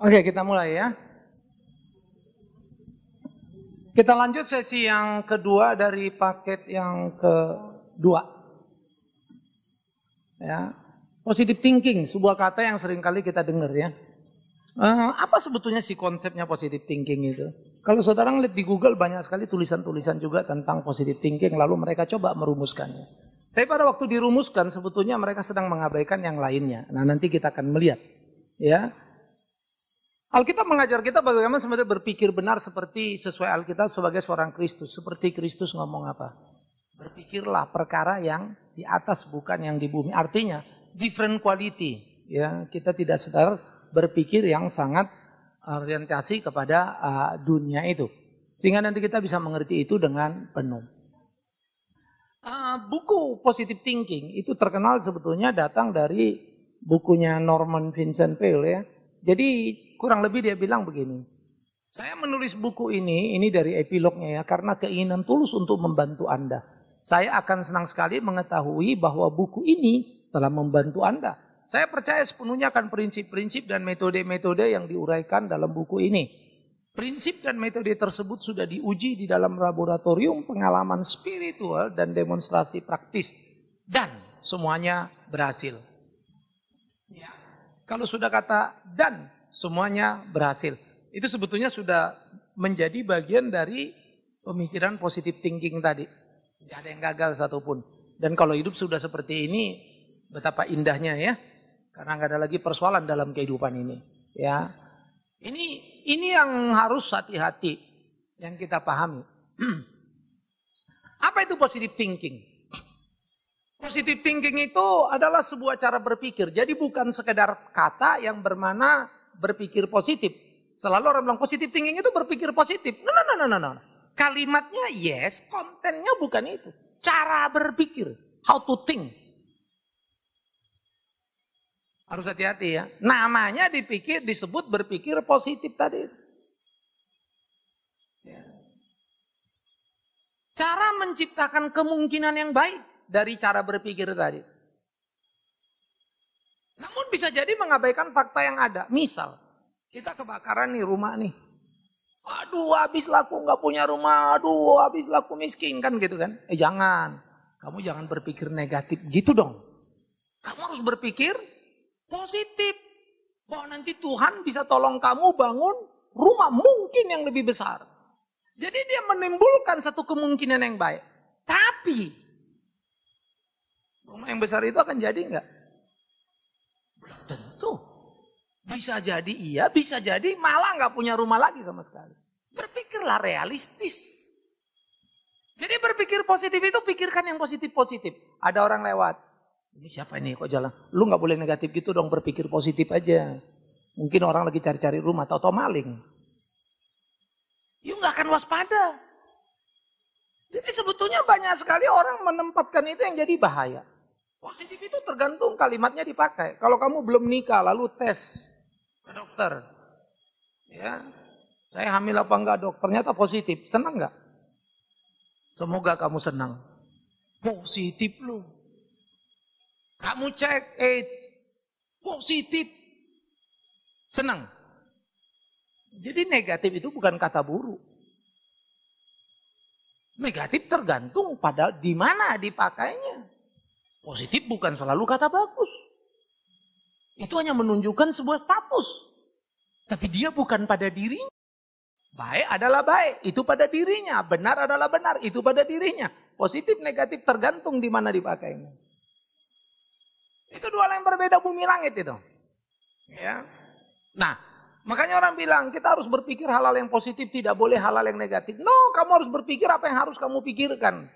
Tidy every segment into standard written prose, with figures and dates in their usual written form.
Oke, kita mulai ya. Kita lanjut sesi yang kedua dari paket yang kedua. Ya, positive thinking, sebuah kata yang seringkali kita dengar ya. Apa sebetulnya sih konsepnya positive thinking itu? Kalau saudara lihat di Google banyak sekali tulisan-tulisan juga tentang positive thinking, lalu mereka coba merumuskannya. Tapi pada waktu dirumuskan sebetulnya mereka sedang mengabaikan yang lainnya. Nah, nanti kita akan melihat ya. Alkitab mengajar kita bagaimana sebenarnya berpikir benar seperti sesuai Alkitab sebagai seorang Kristus. Seperti Kristus ngomong apa? Berpikirlah perkara yang di atas bukan yang di bumi. Artinya different quality. Ya, kita tidak sedar berpikir yang sangat orientasi kepada dunia itu. Sehingga nanti kita bisa mengerti itu dengan penuh. Buku Positive Thinking itu terkenal sebetulnya datang dari bukunya Norman Vincent Peale ya. Jadi kurang lebih dia bilang begini, saya menulis buku ini dari epilognya ya, karena keinginan tulus untuk membantu Anda. Saya akan senang sekali mengetahui bahwa buku ini telah membantu Anda. Saya percaya sepenuhnya akan prinsip-prinsip dan metode-metode yang diuraikan dalam buku ini. Prinsip dan metode tersebut sudah diuji di dalam laboratorium pengalaman spiritual dan demonstrasi praktis. Dan semuanya berhasil. Ya. Kalau sudah kata dan semuanya berhasil. Itu sebetulnya sudah menjadi bagian dari pemikiran positive thinking tadi. Tidak ada yang gagal satupun. Dan kalau hidup sudah seperti ini, betapa indahnya ya. Karena nggak ada lagi persoalan dalam kehidupan ini. Ya, ini yang harus hati-hati yang kita pahami. Apa itu positive thinking? Positive thinking itu adalah sebuah cara berpikir. Jadi bukan sekedar kata yang bermana berpikir positif. Selalu orang bilang positive thinking itu berpikir positif. No. Kalimatnya yes, kontennya bukan itu. Cara berpikir, how to think. Harus hati-hati ya. Namanya disebut berpikir positif tadi. Ya. Cara menciptakan kemungkinan yang baik dari cara berpikir tadi. Namun bisa jadi mengabaikan fakta yang ada. Misal, kita kebakaran nih rumah nih. Aduh, habis laku nggak punya rumah. Aduh, habis laku miskin kan gitu kan. Jangan. Kamu jangan berpikir negatif gitu dong. Kamu harus berpikir positif. Bahwa nanti Tuhan bisa tolong kamu bangun rumah mungkin yang lebih besar. Jadi dia menimbulkan satu kemungkinan yang baik. Tapi rumah yang besar itu akan jadi enggak? Belum tentu. Bisa jadi iya, bisa jadi malah enggak punya rumah lagi sama sekali. Berpikirlah realistis. Jadi berpikir positif itu pikirkan yang positif-positif. Ada orang lewat. Ini siapa ini kok jalan? Lu enggak boleh negatif gitu dong, berpikir positif aja. Mungkin orang lagi cari-cari rumah atau maling. You enggak akan waspada. Jadi sebetulnya banyak sekali orang menempatkan itu yang jadi bahaya. Positif itu tergantung kalimatnya dipakai. Kalau kamu belum nikah lalu tes ke dokter. Ya, saya hamil apa enggak dok? Ternyata positif. Senang enggak? Semoga kamu senang. Positif lu. Kamu cek AIDS. Positif. Senang. Jadi negatif itu bukan kata buruk. Negatif tergantung pada di mana dipakainya. Positif bukan selalu kata bagus. Itu hanya menunjukkan sebuah status. Tapi dia bukan pada dirinya. Baik adalah baik, itu pada dirinya. Benar adalah benar, itu pada dirinya. Positif, negatif tergantung di mana dipakainya. Itu dua hal yang berbeda bumi langit itu. Ya. Nah, makanya orang bilang kita harus berpikir hal-hal yang positif, tidak boleh hal-hal yang negatif. No, kamu harus berpikir apa yang harus kamu pikirkan.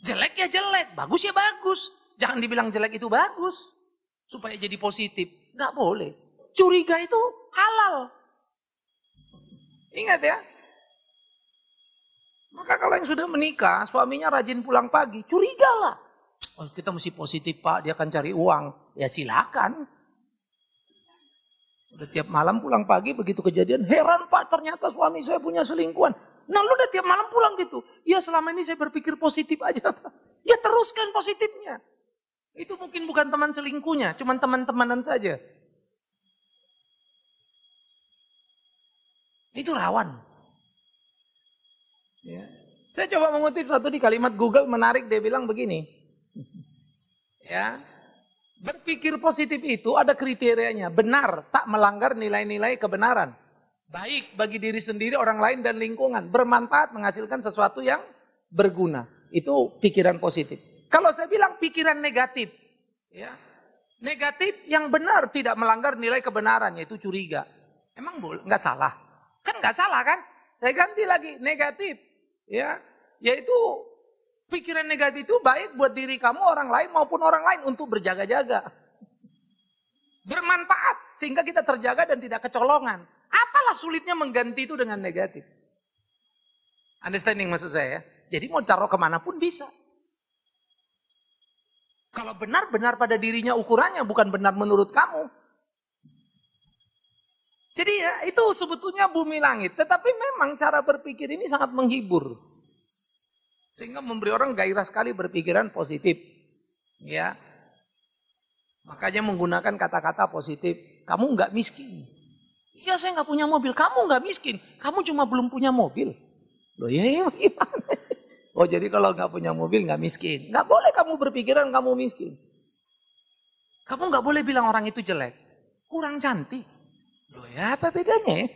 Jelek ya jelek, bagus ya bagus. Jangan dibilang jelek itu bagus. Supaya jadi positif. Nggak boleh. Curiga itu halal. Ingat ya. Maka kalau yang sudah menikah, suaminya rajin pulang pagi, curigalah. Oh, kita mesti positif pak, dia akan cari uang. Ya silakan. Udah tiap malam pulang pagi, begitu kejadian, heran pak ternyata suami saya punya selingkuhan. Nah lu udah tiap malam pulang gitu. Ya selama ini saya berpikir positif aja pak. Ya teruskan positifnya. Itu mungkin bukan teman selingkuhnya, cuman teman-temanan saja. Itu rawan. Ya. Saya coba mengutip satu di kalimat Google menarik, dia bilang begini. Ya. Berpikir positif itu ada kriterianya, benar, tak melanggar nilai-nilai kebenaran. Baik bagi diri sendiri, orang lain, dan lingkungan. Bermanfaat, menghasilkan sesuatu yang berguna. Itu pikiran positif. Kalau saya bilang pikiran negatif, ya, negatif yang benar tidak melanggar nilai kebenaran, yaitu curiga. Emang boleh? Nggak salah? Kan nggak salah kan? Saya ganti lagi, negatif. Ya, yaitu pikiran negatif itu baik buat diri kamu, orang lain, maupun orang lain untuk berjaga-jaga. Bermanfaat, sehingga kita terjaga dan tidak kecolongan. Apalah sulitnya mengganti itu dengan negatif? Understanding maksud saya ya? Jadi mau taruh kemanapun bisa. Kalau benar-benar pada dirinya ukurannya, bukan benar menurut kamu. Jadi ya, itu sebetulnya bumi langit. Tetapi memang cara berpikir ini sangat menghibur. Sehingga memberi orang gairah sekali berpikiran positif. Ya. Makanya menggunakan kata-kata positif. Kamu nggak miskin. Iya, saya nggak punya mobil. Kamu nggak miskin. Kamu cuma belum punya mobil. Loh ya, gimana? Oh, jadi kalau nggak punya mobil nggak miskin. Nggak boleh kamu berpikiran kamu miskin. Kamu nggak boleh bilang orang itu jelek. Kurang cantik. Loh ya, apa bedanya ya?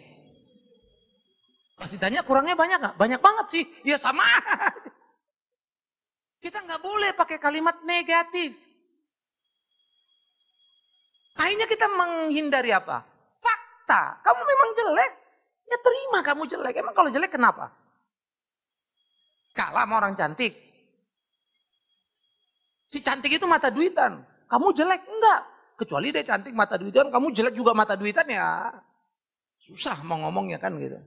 Pasti tanya kurangnya banyak nggak? Banyak banget sih. Ya sama. Kita nggak boleh pakai kalimat negatif. Akhirnya kita menghindari apa? Fakta. Kamu memang jelek. Ya terima kamu jelek. Emang kalau jelek kenapa? Kalah sama orang cantik. Si cantik itu mata duitan. Kamu jelek? Enggak. Kecuali dia cantik mata duitan, kamu jelek juga mata duitan, ya susah mau ngomongnya kan gitu.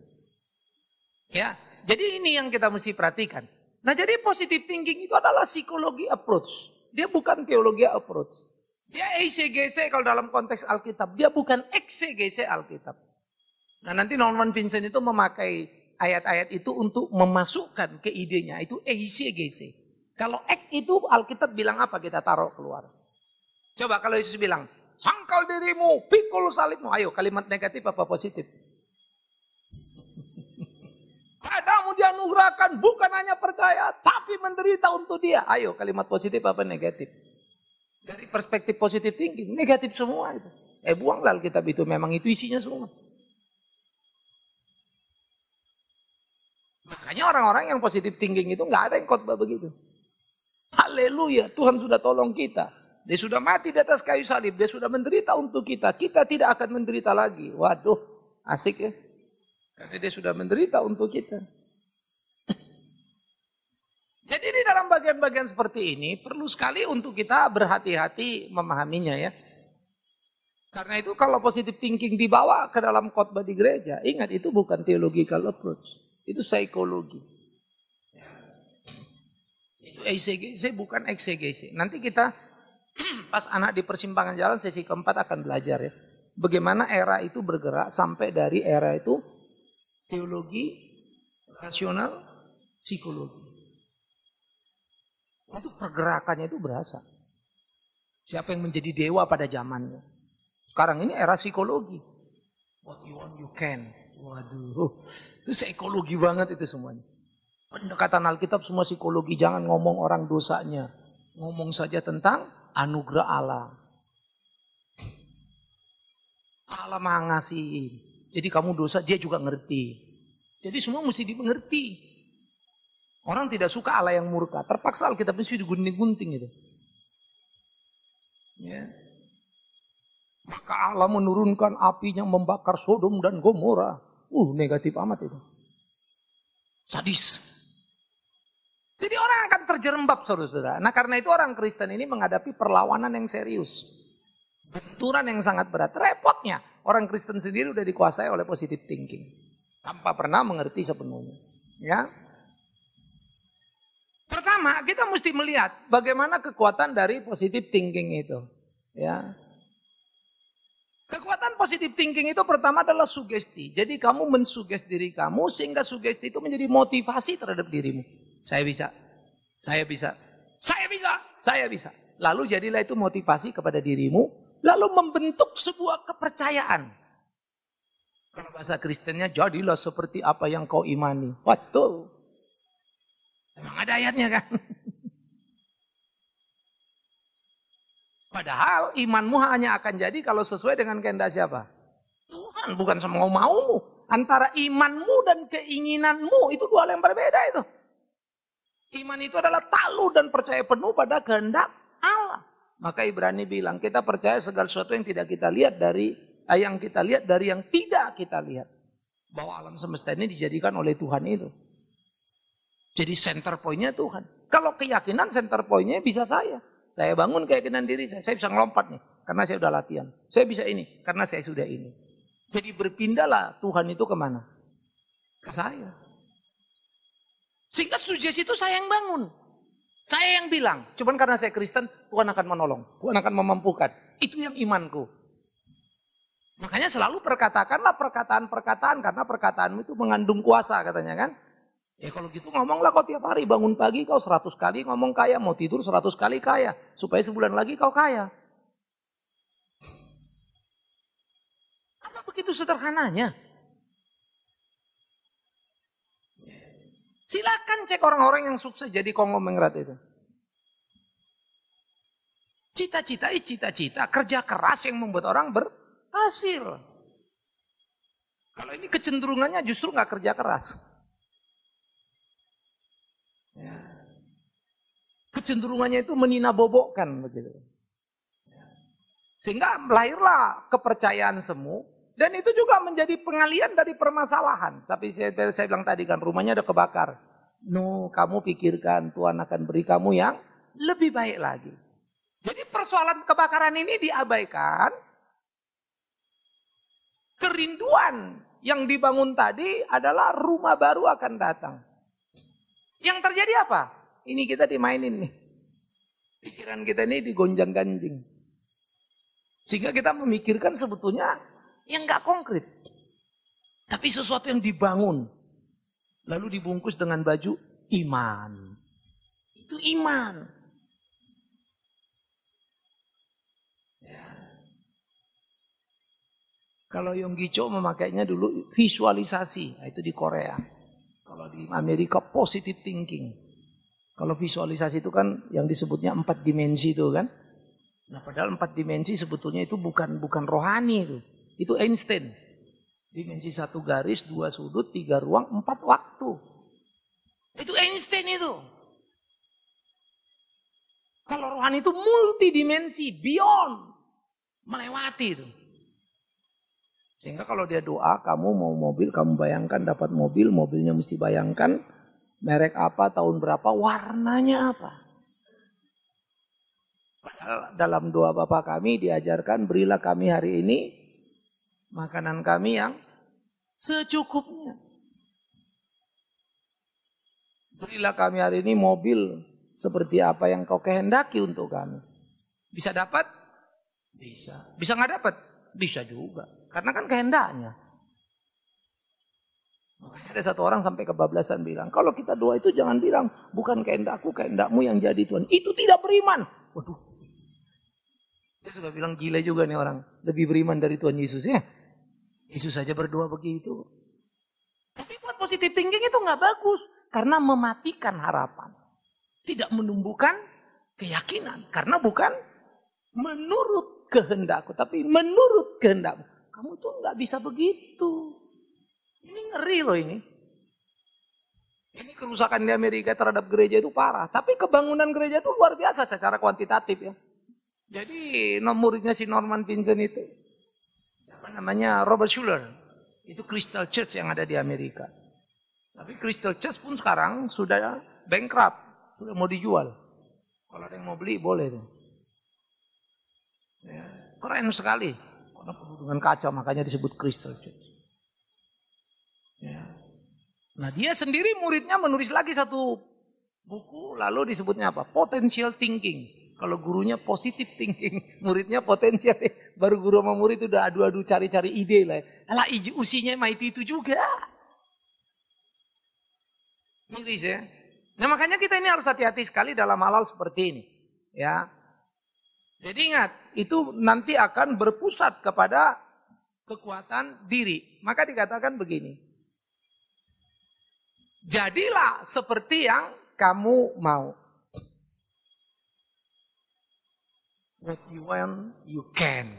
Ya, jadi ini yang kita mesti perhatikan. Nah, jadi positive thinking itu adalah psikologi approach. Dia bukan teologi approach. Dia ECGC kalau dalam konteks Alkitab. Dia bukan eksegese Alkitab. Nah, nanti Norman Vincent itu memakai ayat-ayat itu untuk memasukkan ke idenya. Itu ECGC. Kalau ek itu Alkitab bilang apa, kita taruh keluar. Coba kalau Yesus bilang, sangkal dirimu, pikul salibmu. Ayo, kalimat negatif apa positif? Padamu dianugerahkan bukan hanya percaya, tapi menderita untuk dia. Ayo, kalimat positif apa negatif? Dari perspektif positif thinking, negatif semua itu. Buanglah Alkitab itu, memang itu isinya semua. Makanya orang-orang yang positif thinking itu nggak ada yang khotbah begitu. Haleluya, Tuhan sudah tolong kita. Dia sudah mati di atas kayu salib, dia sudah menderita untuk kita. Kita tidak akan menderita lagi. Waduh, asik ya. Karena dia sudah menderita untuk kita. Jadi di dalam bagian-bagian seperti ini, perlu sekali untuk kita berhati-hati memahaminya ya. Karena itu kalau positive thinking dibawa ke dalam khotbah di gereja, ingat itu bukan theological approach. Itu psikologi. Itu ECGC bukan eksegese. Nanti kita pas anak di persimpangan jalan sesi keempat akan belajar ya. Bagaimana era itu bergerak sampai dari era itu teologi, rasional, psikologi. Itu pergerakannya itu berasa. Siapa yang menjadi dewa pada zamannya. Sekarang ini era psikologi. What you want you can. Waduh, itu psikologi banget itu semuanya. Pendekatan Alkitab semua psikologi, jangan ngomong orang dosanya. Ngomong saja tentang anugerah Allah. Allah maha ngasih. Jadi kamu dosa, dia juga ngerti. Jadi semua mesti dimengerti. Orang tidak suka Allah yang murka. Terpaksa Alkitab itu digunting-gunting itu. Ya. Maka Allah menurunkan apinya membakar Sodom dan Gomora. Negatif amat itu. Sadis. Jadi orang akan terjerembab, saudara-saudara. Nah, karena itu orang Kristen ini menghadapi perlawanan yang serius. Benturan yang sangat berat. Repotnya, orang Kristen sendiri udah dikuasai oleh positive thinking. Tanpa pernah mengerti sepenuhnya. Ya. Pertama, kita mesti melihat bagaimana kekuatan dari positive thinking itu. Ya. Kekuatan positive thinking itu pertama adalah sugesti. Jadi kamu mensugesti diri kamu sehingga sugesti itu menjadi motivasi terhadap dirimu. Saya bisa, saya bisa, saya bisa, saya bisa. Lalu jadilah itu motivasi kepada dirimu, lalu membentuk sebuah kepercayaan. Kalau bahasa Kristennya, jadilah seperti apa yang kau imani. Waduh. Emang ada ayatnya kan? Padahal imanmu hanya akan jadi kalau sesuai dengan kehendak siapa? Tuhan, bukan semau maumu. Antara imanmu dan keinginanmu itu dua hal yang berbeda itu. Iman itu adalah takluk dan percaya penuh pada kehendak Allah. Maka Ibrani bilang, kita percaya segala sesuatu yang tidak kita lihat dari yang kita lihat dari yang tidak kita lihat. Bahwa alam semesta ini dijadikan oleh Tuhan itu. Jadi center point-nya Tuhan. Kalau keyakinan center point-nya bisa saya. Saya bangun keyakinan diri saya bisa ngelompat nih karena saya sudah latihan. Saya bisa ini karena saya sudah ini. Jadi berpindahlah Tuhan itu kemana? Ke saya. Sehingga sugesti itu saya yang bangun. Saya yang bilang, cuman karena saya Kristen, Tuhan akan menolong. Tuhan akan memampukan. Itu yang imanku. Makanya selalu perkatakanlah perkataan-perkataan, karena perkataanmu itu mengandung kuasa katanya kan. Ya kalau gitu ngomonglah kau tiap hari, bangun pagi kau 100 kali ngomong kaya, mau tidur 100 kali kaya. Supaya sebulan lagi kau kaya. Apa begitu sederhananya? Silakan cek orang-orang yang sukses jadi konglomerat itu. Cita-cita, kerja keras yang membuat orang berhasil. Kalau ini kecenderungannya justru nggak kerja keras. Ya. Kecenderungannya itu menina-bobokkan begitu. Sehingga lahirlah kepercayaan semu. Dan itu juga menjadi pengalian dari permasalahan. Tapi saya bilang tadi kan rumahnya ada kebakar. No, kamu pikirkan Tuhan akan beri kamu yang lebih baik lagi. Jadi persoalan kebakaran ini diabaikan. Kerinduan yang dibangun tadi adalah rumah baru akan datang. Yang terjadi apa? Ini kita dimainin nih. Pikiran kita ini digonjang-ganjing. Sehingga kita memikirkan sebetulnya yang nggak konkret. Tapi sesuatu yang dibangun. Lalu dibungkus dengan baju iman. Itu iman. Ya. Kalau Yonggi Cho memakainya dulu visualisasi. Itu di Korea. Kalau di Amerika positive thinking. Kalau visualisasi itu kan yang disebutnya 4 dimensi itu kan. Nah padahal 4 dimensi sebetulnya itu bukan rohani itu. Itu Einstein. Dimensi 1 garis, 2 sudut, 3 ruang, 4 waktu. Itu Einstein itu. Kalau rohani itu multidimensi, beyond. Melewati itu. Sehingga kalau dia doa, kamu mau mobil, kamu bayangkan dapat mobil, mobilnya mesti bayangkan merek apa, tahun berapa, warnanya apa. Padahal dalam doa Bapa kami diajarkan, berilah kami hari ini makanan kami yang secukupnya. Berilah kami hari ini mobil seperti apa yang kau kehendaki untuk kami. Bisa dapat? Bisa. Bisa nggak dapat? Bisa juga. Karena kan kehendaknya. Makanya ada satu orang sampai kebablasan bilang, kalau kita doa itu jangan bilang, bukan kehendakku, kehendakmu yang jadi Tuhan. Itu tidak beriman. Waduh. Dia suka bilang gila juga nih orang. Lebih beriman dari Tuhan Yesus ya. Yesus saja berdoa begitu. Tapi buat positive thinking itu nggak bagus. Karena mematikan harapan. Tidak menumbuhkan keyakinan. Karena bukan menurut kehendakku. Tapi menurut kehendakmu. Kamu tuh nggak bisa begitu. Ini ngeri loh ini. Ini kerusakan di Amerika terhadap gereja itu parah. Tapi kebangunan gereja itu luar biasa secara kuantitatif ya. Jadi muridnya si Norman Vincent itu. Namanya Robert Schuller. Itu Crystal Church yang ada di Amerika. Tapi Crystal Church pun sekarang sudah bankrupt. Sudah mau dijual. Kalau ada yang mau beli boleh tuh. Ya, keren sekali. Karena penuh dengan kaca makanya disebut Crystal Church. Ya. Nah dia sendiri muridnya menulis lagi satu buku. Lalu disebutnya apa? Potential Thinking. Kalau gurunya positive thinking, muridnya potensial. Baru guru sama murid itu udah adu-adu cari-cari ide lah. Alah usinya MIT itu juga. Miris ya. Nah makanya kita ini harus hati-hati sekali dalam hal-hal seperti ini. Ya. Jadi ingat, itu nanti akan berpusat kepada kekuatan diri. Maka dikatakan begini. Jadilah seperti yang kamu mau. What you want, you can.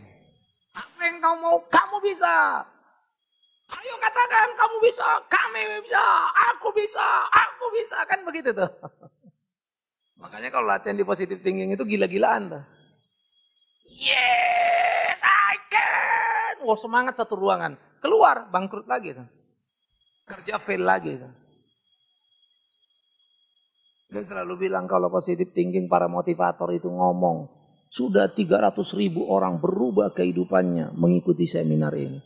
Apa yang kamu mau, kamu bisa. Ayo katakan, kamu bisa, kami bisa, aku bisa, aku bisa. Kan begitu tuh. Makanya kalau latihan di positive thinking itu gila-gilaan tuh. Yes, I can. Wah, semangat satu ruangan. Keluar, bangkrut lagi tuh. Kerja fail lagi tuh. Saya selalu bilang kalau positive thinking para motivator itu ngomong. Sudah 300.000 orang berubah kehidupannya mengikuti seminar ini.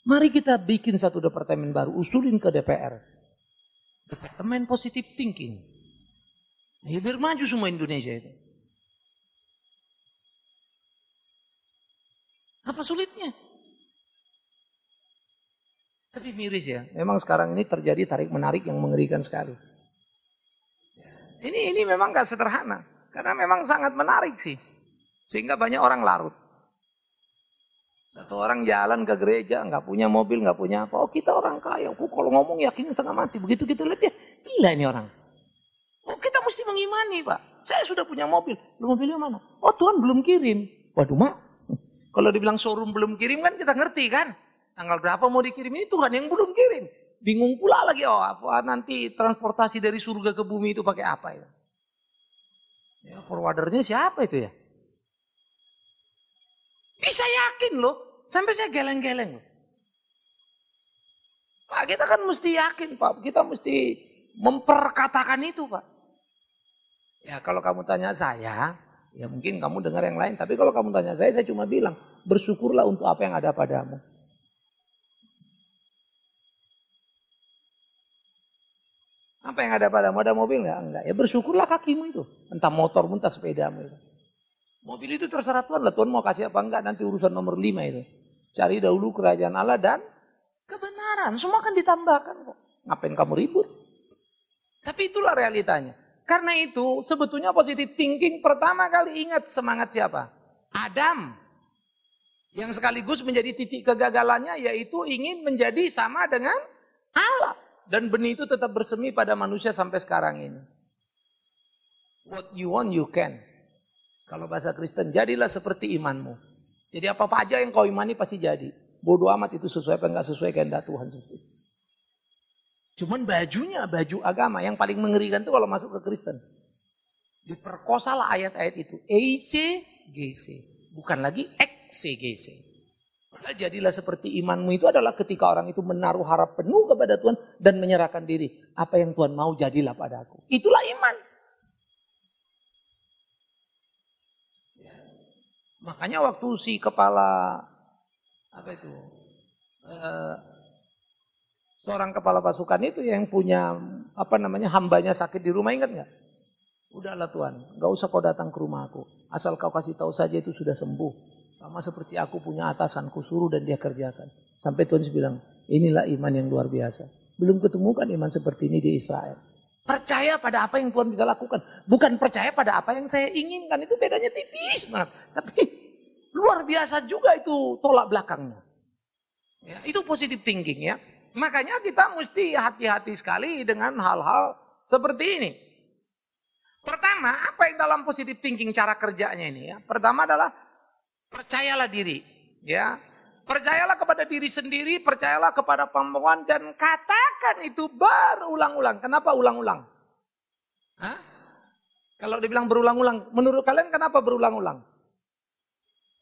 Mari kita bikin satu departemen baru, usulin ke DPR. Departemen positive thinking. Ya, biar maju semua Indonesia itu. Apa sulitnya? Tapi miris ya, memang sekarang ini terjadi tarik-menarik yang mengerikan sekali. Ini memang gak sederhana, karena memang sangat menarik sih. Sehingga banyak orang larut. Satu orang jalan ke gereja, nggak punya mobil, nggak punya apa. Oh kita orang kaya, kalau ngomong yakin setengah mati. Begitu kita lihat dia, gila ini orang. Oh kita mesti mengimani Pak. Saya sudah punya mobil. Lu mobilnya mana? Oh Tuhan belum kirim. Waduh Mak, kalau dibilang showroom belum kirim kan kita ngerti kan. Tanggal berapa mau dikirim, ini Tuhan yang belum kirim. Bingung pula lagi, oh apa nanti transportasi dari surga ke bumi itu pakai apa ya? Ya forwardernya siapa itu ya? Bisa yakin loh, sampai saya geleng-geleng loh. Pak, kita kan mesti yakin Pak, kita mesti memperkatakan itu Pak. Ya kalau kamu tanya saya, ya mungkin kamu dengar yang lain. Tapi kalau kamu tanya saya cuma bilang, bersyukurlah untuk apa yang ada padamu. Apa yang ada padamu? Ada mobil nggak? Enggak. Ya bersyukurlah kakimu itu. Entah motor, entah sepedamu itu. Mobil itu terserah Tuhan lah, Tuhan mau kasih apa enggak, nanti urusan nomor 5 itu. Cari dahulu kerajaan Allah dan kebenaran, semua akan ditambahkan kok. Ngapain kamu ribut? Tapi itulah realitanya. Karena itu sebetulnya positive thinking pertama kali ingat semangat siapa? Adam. Yang sekaligus menjadi titik kegagalannya yaitu ingin menjadi sama dengan Allah. Dan benih itu tetap bersemi pada manusia sampai sekarang ini. What you want you can. Kalau bahasa Kristen, jadilah seperti imanmu. Jadi apa-apa aja yang kau imani pasti jadi. Bodoh amat itu sesuai apa enggak sesuai kehendak Tuhan. Cuman bajunya, baju agama yang paling mengerikan itu kalau masuk ke Kristen. Diperkosalah ayat-ayat itu. ECGC. Bukan lagi XCGC. Padahal jadilah seperti imanmu itu adalah ketika orang itu menaruh harap penuh kepada Tuhan dan menyerahkan diri. Apa yang Tuhan mau jadilah padaku. Itulah iman. Makanya waktu si kepala seorang kepala pasukan itu yang punya hambanya sakit di rumah, ingat nggak? Udahlah Tuhan, nggak usah kau datang ke rumahku, asal kau kasih tahu saja itu sudah sembuh. Sama seperti aku punya atasanku suruh dan dia kerjakan. Sampai Tuhan bilang, inilah iman yang luar biasa. Belum ketemu kan iman seperti ini di Israel. Percaya pada apa yang Tuhan bisa lakukan. Bukan percaya pada apa yang saya inginkan. Itu bedanya tipis banget. Tapi luar biasa juga itu tolak belakangnya. Ya, itu positive thinking ya. Makanya kita mesti hati-hati sekali dengan hal-hal seperti ini. Pertama, apa yang dalam positive thinking cara kerjanya ini ya? Pertama adalah percayalah diri. Ya. Percayalah kepada diri sendiri, percayalah kepada pemauan dan katakan itu berulang-ulang. Kenapa ulang-ulang? Hah? Kalau dibilang berulang-ulang, menurut kalian kenapa berulang-ulang?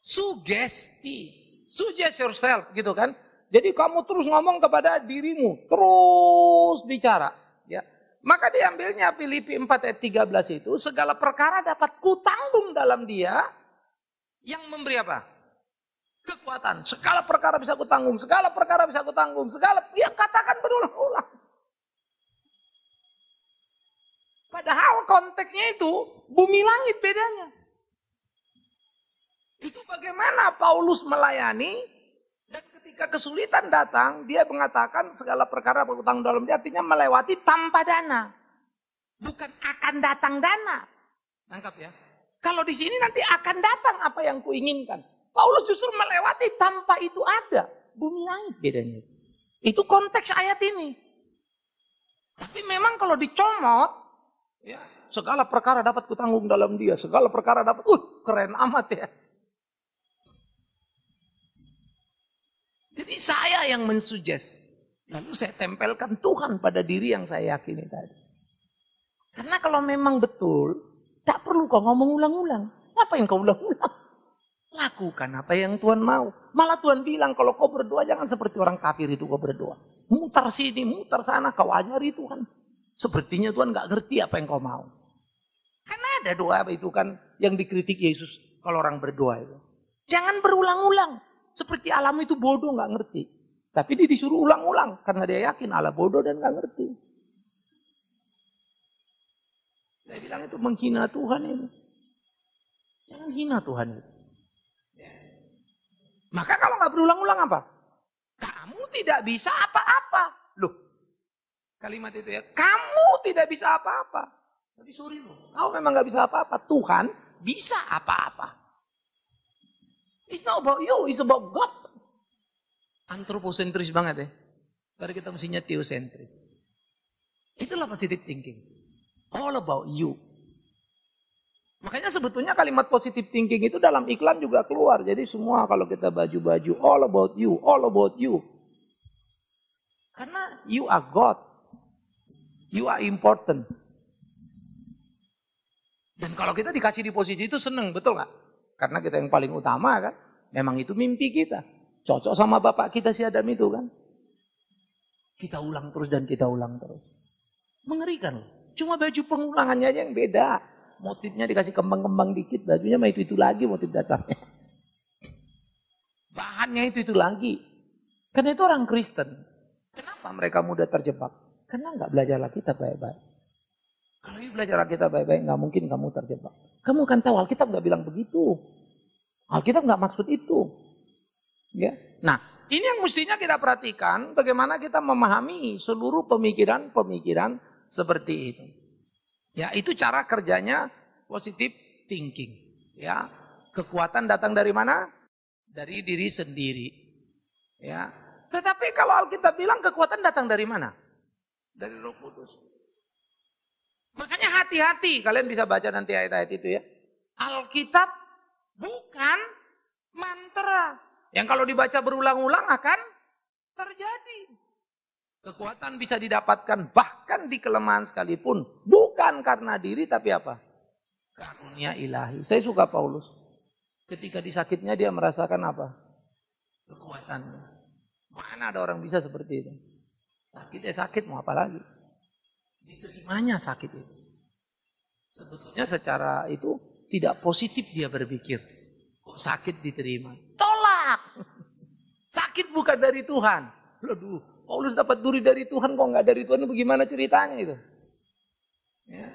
Sugesti. Suggest yourself gitu kan. Jadi kamu terus ngomong kepada dirimu, terus bicara. Ya. Maka diambilnya Filipi 4 ayat 13 itu, segala perkara dapat kutanggung dalam dia yang memberi apa? Kekuatan. Segala perkara bisa kutanggung, segala perkara bisa kutanggung, ya katakan berulang-ulang. Padahal konteksnya itu bumi langit bedanya. Itu bagaimana Paulus melayani dan ketika kesulitan datang, dia mengatakan segala perkara kutanggung dalam dia, artinya melewati tanpa dana. Bukan akan datang dana. Nangkap ya? Kalau di sini nanti akan datang apa yang kuinginkan. Paulus justru melewati tanpa itu ada. Bumi langit bedanya. Itu konteks ayat ini. Tapi memang kalau dicomot, ya, segala perkara dapat kutanggung dalam dia. Segala perkara dapat, keren amat ya. Jadi saya yang mensuggest. Lalu saya tempelkan Tuhan pada diri yang saya yakini tadi. Karena kalau memang betul, tak perlu kau ngomong ulang-ulang. Ngapain kau ulang-ulang? Lakukan apa yang Tuhan mau. Malah Tuhan bilang kalau kau berdoa jangan seperti orang kafir itu kau berdoa. Mutar sini, mutar sana, kau ajari Tuhan. Sepertinya Tuhan gak ngerti apa yang kau mau. Karena ada doa itu kan yang dikritik Yesus kalau orang berdoa itu. Jangan berulang-ulang. Seperti alam itu bodoh gak ngerti. Tapi dia disuruh ulang-ulang karena dia yakin Allah bodoh dan gak ngerti. Saya bilang itu menghina Tuhan ini. Jangan hina Tuhan itu. Maka kalau nggak berulang-ulang apa? Kamu tidak bisa apa-apa. Loh, kalimat itu ya. Kamu tidak bisa apa-apa. Tapi sorry loh, kau memang nggak bisa apa-apa. Tuhan bisa apa-apa. It's not about you, it's about God. Antroposentris banget ya. Baru kita mestinya teosentris. Itulah positive thinking. All about you. Makanya sebetulnya kalimat positive thinking itu dalam iklan juga keluar. Jadi semua kalau kita baju-baju, all about you, all about you. Karena you are God. You are important. Dan kalau kita dikasih di posisi itu seneng, betul gak? Karena kita yang paling utama kan. Memang itu mimpi kita. Cocok sama bapak kita si Adam itu kan. Kita ulang terus dan kita ulang terus. Mengerikan loh. Cuma baju pengulangannya aja yang beda. Motifnya dikasih kembang-kembang dikit, bajunya mah itu lagi motif dasarnya. Bahannya itu lagi. Karena itu orang Kristen. Kenapa mereka mudah terjebak? Karena nggak belajar Alkitab baik-baik. Kalau belajar Alkitab baik-baik, nggak mungkin kamu terjebak. Kamu akan tahu Alkitab nggak bilang begitu. Alkitab nggak maksud itu. Ya. Nah, ini yang mestinya kita perhatikan, bagaimana kita memahami seluruh pemikiran-pemikiran seperti itu. Ya, itu cara kerjanya positive thinking. Ya, kekuatan datang dari mana? Dari diri sendiri. Ya, tetapi kalau Alkitab bilang kekuatan datang dari mana? Dari Roh Kudus. Makanya hati-hati, kalian bisa baca nanti ayat-ayat itu ya. Alkitab bukan mantra yang kalau dibaca berulang-ulang akan terjadi. Kekuatan bisa didapatkan bahkan di kelemahan sekalipun. Bukan karena diri tapi apa? Karunia ilahi. Saya suka Paulus. Ketika disakitnya dia merasakan apa? Kekuatannya. Mana ada orang bisa seperti itu? Sakitnya sakit mau apa lagi? Diterimanya sakit itu. Sebetulnya secara itu tidak positif dia berpikir. Kok sakit diterima? Tolak! Sakit bukan dari Tuhan. Aduh, Paulus dapat duri dari Tuhan, kok nggak dari Tuhan, bagaimana ceritanya itu? Ya.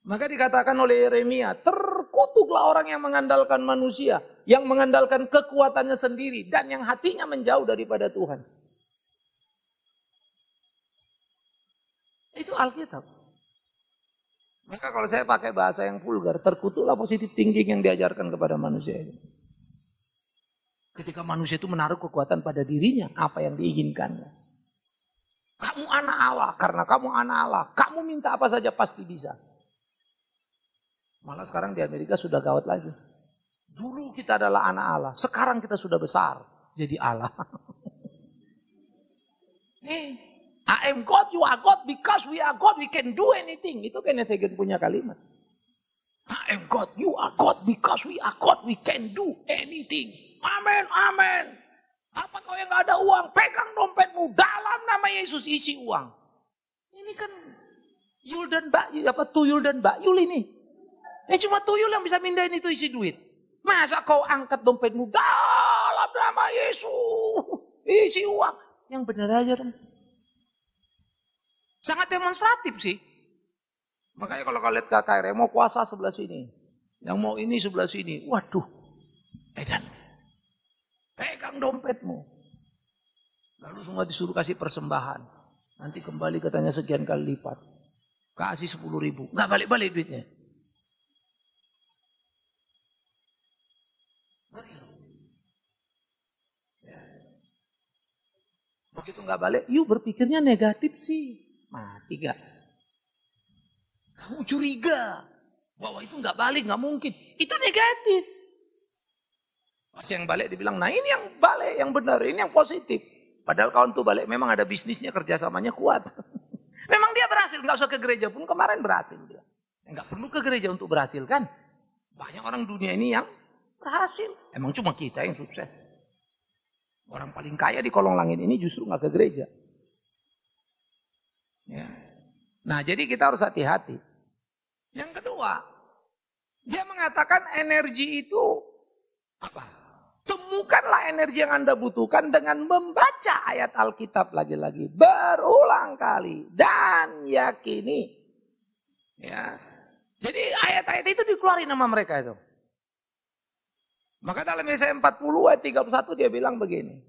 Maka dikatakan oleh Yeremia, terkutuklah orang yang mengandalkan manusia, yang mengandalkan kekuatannya sendiri, dan yang hatinya menjauh daripada Tuhan. Itu Alkitab. Maka kalau saya pakai bahasa yang vulgar, terkutuklah positive thinking yang diajarkan kepada manusia itu. Ketika manusia itu menaruh kekuatan pada dirinya, apa yang diinginkannya. Kamu anak Allah, karena kamu anak Allah, kamu minta apa saja pasti bisa. Malah sekarang di Amerika sudah gawat lagi. Dulu kita adalah anak Allah, sekarang kita sudah besar, jadi Allah. I am God, you are God, because we are God, we can do anything. Itu Kenneth Hagin punya kalimat. I am God, you are God, because we are God, we can do anything. Amen, amen. Apa kau yang gak ada uang? Pegang dompetmu, dalam nama Yesus isi uang. Ini kan Yul dan Tuyul dan Bayul ini. Cuma Tuyul yang bisa mindahin itu isi duit. Masa kau angkat dompetmu dalam nama Yesus isi uang? Yang benar aja dong. Sangat demonstratif sih. Makanya kalau kalian lihat KKR mau kuasa sebelah sini, yang mau ini sebelah sini, waduh, edan. Pegang dompetmu. Lalu semua disuruh kasih persembahan. Nanti kembali katanya sekian kali lipat. Kasih 10.000. Nggak balik-balik duitnya. Begitu nggak balik, yuk berpikirnya negatif sih. Mati gak? Kamu curiga bahwa itu nggak balik, nggak mungkin. Itu negatif. Pas yang balik dibilang, nah ini yang balik, yang benar, ini yang positif. Padahal kawan tuh balik memang ada bisnisnya, kerjasamanya kuat. Memang dia berhasil, nggak usah ke gereja pun kemarin berhasil dia. Nggak perlu ke gereja untuk berhasil kan? Banyak orang dunia ini yang berhasil. Emang cuma kita yang sukses. Orang paling kaya di kolong langit ini justru nggak ke gereja. Ya. Nah, jadi kita harus hati-hati. Yang kedua, dia mengatakan energi itu apa? Temukanlah energi yang Anda butuhkan dengan membaca ayat Alkitab lagi-lagi berulang kali dan yakini. Ya. Jadi ayat-ayat itu dikeluarin nama mereka itu. Maka dalam Yesaya 40 ayat 31 dia bilang begini.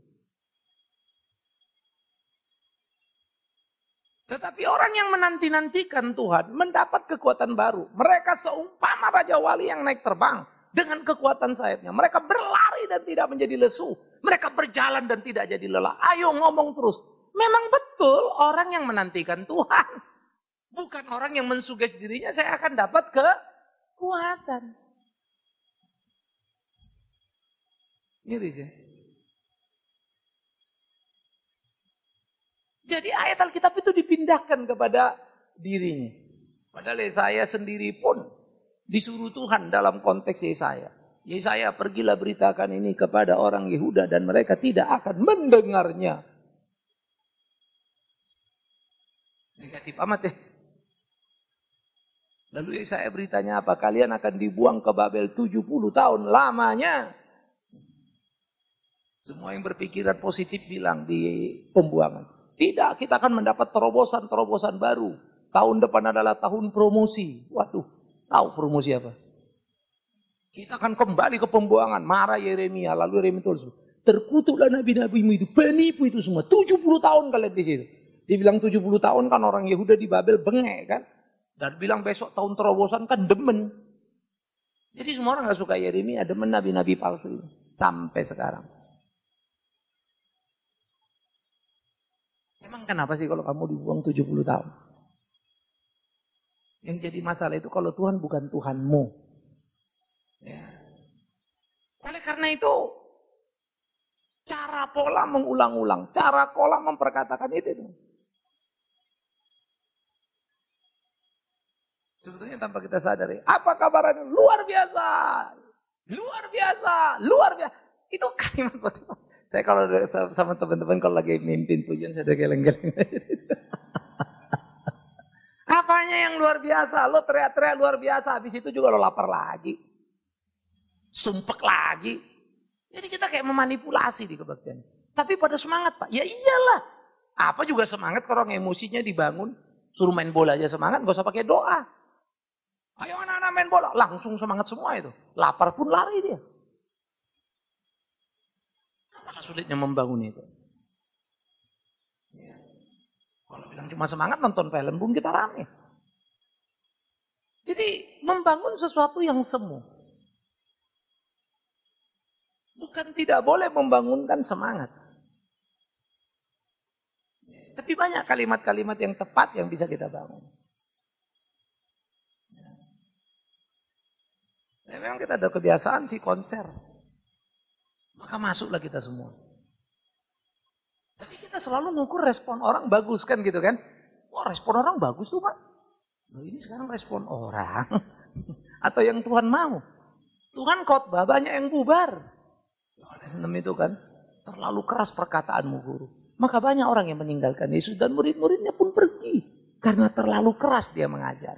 Tetapi orang yang menanti-nantikan Tuhan mendapat kekuatan baru. Mereka seumpama Raja Wali yang naik terbang dengan kekuatan sayapnya. Mereka berlari dan tidak menjadi lesu. Mereka berjalan dan tidak jadi lelah. Ayo ngomong terus. Memang betul orang yang menantikan Tuhan. Bukan orang yang mensugesti dirinya saya akan dapat kekuatan. Miris ya. Jadi ayat Alkitab itu dipindahkan kepada dirinya. Padahal Yesaya sendiri pun disuruh Tuhan dalam konteks Yesaya. Yesaya, pergilah beritakan ini kepada orang Yehuda dan mereka tidak akan mendengarnya. Negatif amat ya. Lalu Yesaya beritanya apa? Kalian akan dibuang ke Babel 70 tahun lamanya. Semua yang berpikiran positif bilang di pembuangan. Tidak, kita akan mendapat terobosan-terobosan baru. Tahun depan adalah tahun promosi. Waduh, tahu promosi apa? Kita akan kembali ke pembuangan. Marah Yeremia, lalu Yeremia tulis. Terkutuklah nabi-nabimu itu, penipu itu semua. 70 tahun kalian di situ. Dibilang 70 tahun kan orang Yehuda di Babel bengek kan. Dan bilang besok tahun terobosan kan demen. Jadi semua orang gak suka Yeremia, demen nabi-nabi palsu itu. Sampai sekarang. Emang kenapa sih kalau kamu dibuang 70 tahun? Yang jadi masalah itu kalau Tuhan bukan Tuhanmu. Ya. Oleh karena itu, cara pola mengulang-ulang, cara pola memperkatakan itu. Sebetulnya tanpa kita sadari, apa kabarnya? Luar biasa, luar biasa, luar biasa. Itu kalimat betul. Saya kalau sama teman-teman kalau lagi mimpin pujian saya geleng-geleng. Apanya yang luar biasa? Lo teriak-teriak luar biasa, habis itu juga lo lapar lagi. Sumpek lagi. Jadi kita kayak memanipulasi di kebaktian. Tapi pada semangat Pak, ya iyalah. Apa juga semangat kalau orang emosinya dibangun. Suruh main bola aja semangat, gak usah pakai doa. Ayo anak-anak main bola, langsung semangat semua itu. Lapar pun lari dia. Apakah sulitnya membangun itu? Ya. Kalau bilang cuma semangat nonton film pun kita rame. Jadi membangun sesuatu yang semu. Bukan tidak boleh membangunkan semangat. Tapi banyak kalimat-kalimat yang tepat yang bisa kita bangun. Ya, memang kita ada kebiasaan sih konser. Maka masuklah kita semua. Tapi kita selalu ngukur respon orang bagus kan gitu kan. Wah respon orang bagus tuh Pak. Loh, ini sekarang respon orang. Atau yang Tuhan mau. Tuhan khotbah banyak yang bubar. Yohanes 6 itu kan. Terlalu keras perkataanmu guru. Maka banyak orang yang meninggalkan Yesus. Dan murid-muridnya pun pergi. Karena terlalu keras dia mengajar.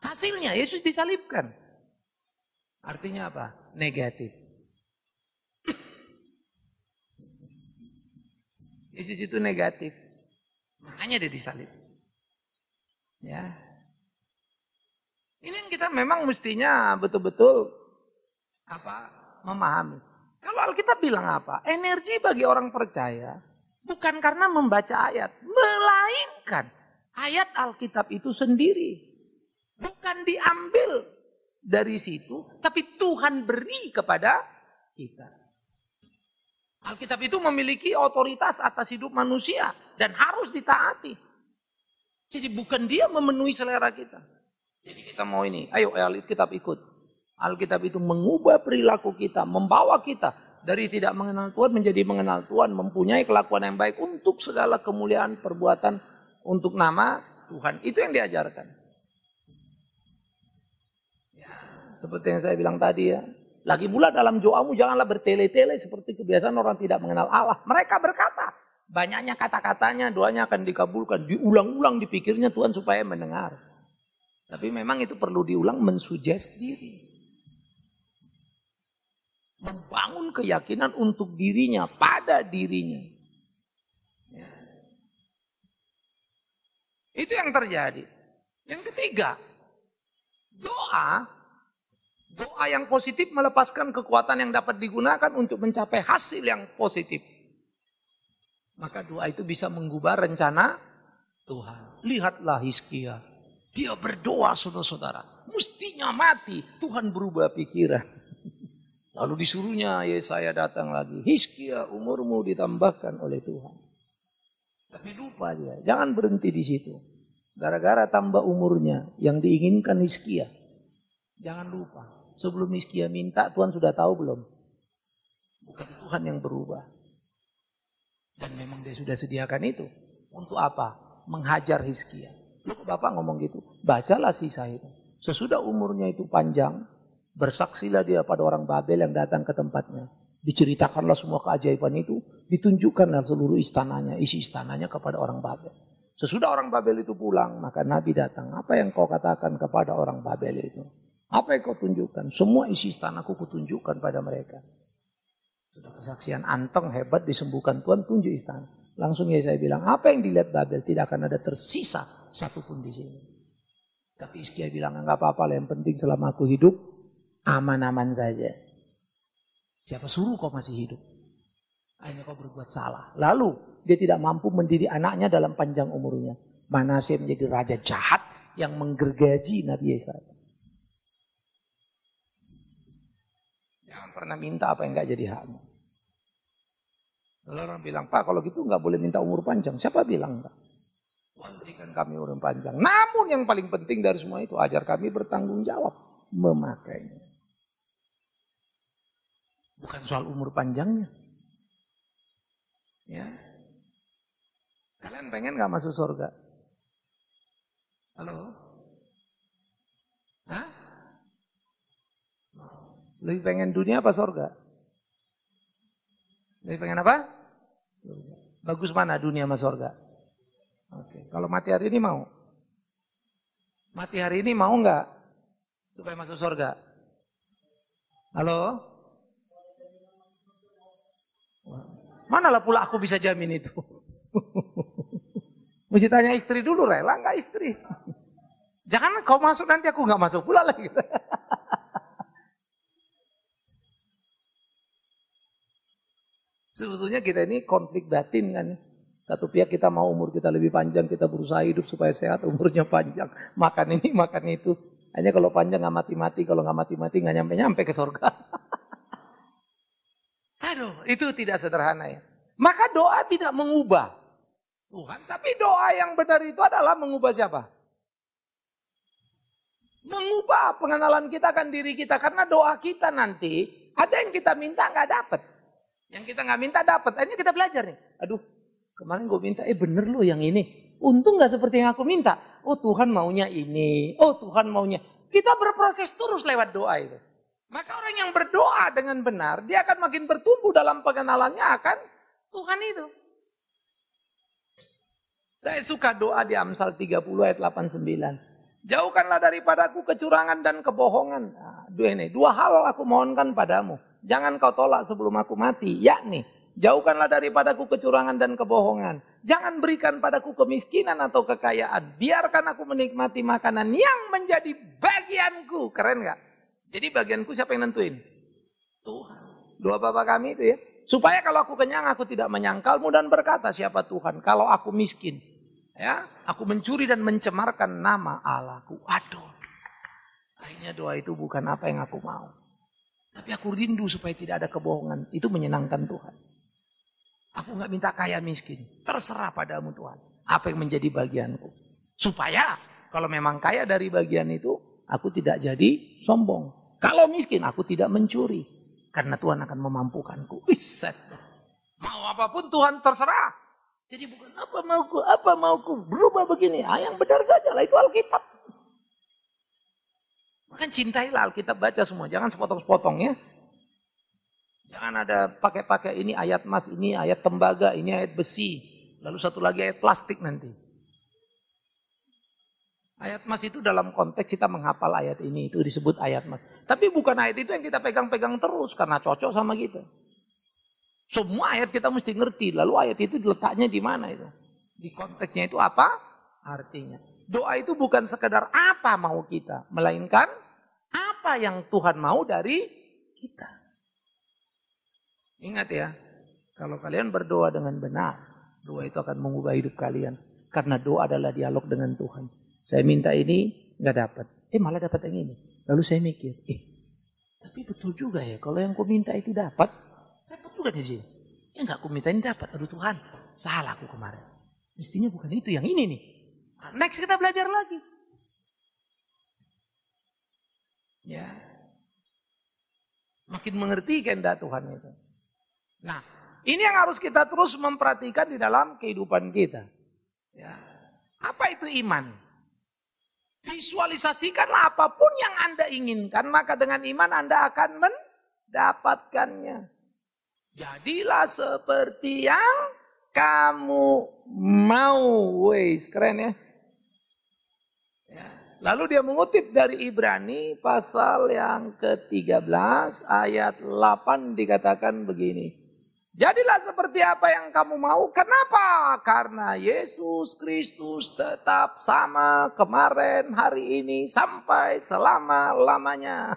Hasilnya Yesus disalibkan. Artinya apa? Negatif. Yesus itu negatif. Makanya dia disalib. Ya. Ini yang kita memang mestinya betul-betul memahami. Kalau Alkitab bilang apa? Energi bagi orang percaya bukan karena membaca ayat, melainkan ayat Alkitab itu sendiri. Bukan diambil dari situ, tapi Tuhan beri kepada kita. Alkitab itu memiliki otoritas atas hidup manusia dan harus ditaati. Jadi bukan dia memenuhi selera kita. Jadi kita mau ini, ayo Alkitab ikut. Alkitab itu mengubah perilaku kita, membawa kita dari tidak mengenal Tuhan menjadi mengenal Tuhan, mempunyai kelakuan yang baik untuk segala kemuliaan perbuatan untuk nama Tuhan. Itu yang diajarkan. Ya, seperti yang saya bilang tadi ya. Lagi pula dalam doamu janganlah bertele-tele seperti kebiasaan orang tidak mengenal Allah. Mereka berkata, banyaknya kata-katanya, doanya akan dikabulkan. Diulang-ulang dipikirnya Tuhan supaya mendengar. Tapi memang itu perlu diulang, mensugest diri. Membangun keyakinan untuk dirinya, pada dirinya. Ya. Itu yang terjadi. Yang ketiga, doa yang positif melepaskan kekuatan yang dapat digunakan untuk mencapai hasil yang positif. Maka doa itu bisa mengubah rencana Tuhan. Lihatlah Hizkia. Dia berdoa saudara-saudara. Mestinya mati. Tuhan berubah pikiran. Lalu disuruhnya Yesaya datang lagi. Hizkia, umurmu ditambahkan oleh Tuhan. Tapi lupa dia. Jangan berhenti di situ. Gara-gara tambah umurnya yang diinginkan Hizkia. Jangan lupa. Sebelum Hizkia minta, Tuhan sudah tahu belum? Bukan Tuhan yang berubah. Dan memang dia sudah sediakan itu. Untuk apa? Menghajar Hizkia. Loh, Bapak ngomong gitu. Bacalah sisa itu. Sesudah umurnya itu panjang, bersaksilah dia pada orang Babel yang datang ke tempatnya. Diceritakanlah semua keajaiban itu. Ditunjukkanlah seluruh istananya, isi istananya kepada orang Babel. Sesudah orang Babel itu pulang, maka Nabi datang. Apa yang kau katakan kepada orang Babel itu? Apa yang kau tunjukkan? Semua isi istanaku kutunjukkan pada mereka. Sudah kesaksian anteng hebat disembuhkan Tuhan, tunjuk istana. Langsung saya bilang, apa yang dilihat Babel tidak akan ada tersisa satupun di sini. Tapi Hizkia bilang, enggak apa-apa lah, yang penting selama aku hidup aman-aman saja. Siapa suruh kau masih hidup? Akhirnya kau berbuat salah. Lalu dia tidak mampu mendidik anaknya dalam panjang umurnya. Manasye menjadi raja jahat yang menggergaji Nabi Yesaya. Jangan pernah minta apa yang enggak jadi hakmu. Lalu orang bilang, Pak kalau gitu enggak boleh minta umur panjang. Siapa bilang enggak? Tuhan berikan kami umur panjang. Namun yang paling penting dari semua itu, ajar kami bertanggung jawab memakainya. Bukan soal umur panjangnya. Ya. Kalian pengen enggak masuk surga? Halo? Hah? Lebih pengen dunia apa surga? Lebih pengen apa? Bagus mana dunia sama surga? Oke. Kalau mati hari ini mau? Mati hari ini mau enggak? Supaya masuk surga? Halo? Manalah pula aku bisa jamin itu? Mesti tanya istri dulu, rela enggak istri? Jangan kau masuk nanti aku enggak masuk pula lagi. Sebetulnya kita ini konflik batin kan. Satu pihak kita mau umur kita lebih panjang, kita berusaha hidup supaya sehat, umurnya panjang. Makan ini, makan itu. Hanya kalau panjang nggak mati-mati, kalau nggak mati-mati nggak nyampe-nyampe ke surga. Aduh, itu tidak sederhana ya. Maka doa tidak mengubah Tuhan, tapi doa yang benar itu adalah mengubah siapa? Mengubah pengenalan kita akan diri kita. Karena doa kita nanti, ada yang kita minta nggak dapat. Yang kita nggak minta dapat. Akhirnya kita belajar nih. Aduh, kemarin gue minta, bener loh yang ini. Untung nggak seperti yang aku minta. Oh Tuhan maunya ini. Oh Tuhan maunya. Kita berproses terus lewat doa itu. Maka orang yang berdoa dengan benar, dia akan makin bertumbuh dalam pengenalannya akan Tuhan itu. Saya suka doa di Amsal 30 ayat 89. Jauhkanlah daripadaku kecurangan dan kebohongan. Nah, dua hal aku mohonkan padamu. Jangan kau tolak sebelum aku mati. Yakni, jauhkanlah daripadaku kecurangan dan kebohongan. Jangan berikan padaku kemiskinan atau kekayaan. Biarkan aku menikmati makanan yang menjadi bagianku. Keren gak? Jadi bagianku siapa yang nentuin? Tuhan. Doa Bapa kami itu ya. Supaya kalau aku kenyang, aku tidak menyangkalmu dan berkata siapa Tuhan. Kalau aku miskin, ya, aku mencuri dan mencemarkan nama Allahku. Aduh. Akhirnya doa itu bukan apa yang aku mau. Tapi aku rindu supaya tidak ada kebohongan. Itu menyenangkan Tuhan. Aku nggak minta kaya miskin. Terserah padamu Tuhan. Apa yang menjadi bagianku. Supaya kalau memang kaya dari bagian itu, aku tidak jadi sombong. Kalau miskin, aku tidak mencuri. Karena Tuhan akan memampukanku. Set. Mau apapun Tuhan terserah. Jadi bukan apa mauku. Berubah begini. Yang benar saja lah, itu Alkitab. Maka cintailah Alkitab, baca semua. Jangan sepotong-sepotong ya. Jangan ada pakai-pakai ini ayat emas, ini ayat tembaga, ini ayat besi. Lalu satu lagi ayat plastik nanti. Ayat emas itu dalam konteks kita menghafal ayat ini, itu disebut ayat emas. Tapi bukan ayat itu yang kita pegang-pegang terus karena cocok sama kita. Semua ayat kita mesti ngerti, lalu ayat itu letaknya di mana itu? Di konteksnya itu apa? Artinya. Doa itu bukan sekedar apa mau kita, melainkan apa yang Tuhan mau dari kita. Ingat ya, kalau kalian berdoa dengan benar, doa itu akan mengubah hidup kalian. Karena doa adalah dialog dengan Tuhan. Saya minta ini, nggak dapat. Malah dapat yang ini. Lalu saya mikir, tapi betul juga ya, kalau yang ku minta itu dapat juga di sini. Enggak, ku minta ini dapat. Aduh Tuhan, salah aku kemarin. Mestinya bukan itu, yang ini nih. Next kita belajar lagi. Ya, makin mengerti kehendak Tuhan itu. Nah, ini yang harus kita terus memperhatikan di dalam kehidupan kita. Ya. Apa itu iman? Visualisasikanlah apapun yang Anda inginkan, maka dengan iman Anda akan mendapatkannya. Jadilah seperti yang kamu mau. Wes, keren ya. Lalu dia mengutip dari Ibrani pasal yang ke-13 ayat 8 dikatakan begini. Jadilah seperti apa yang kamu mau. Kenapa? Karena Yesus Kristus tetap sama kemarin, hari ini, sampai selama-lamanya.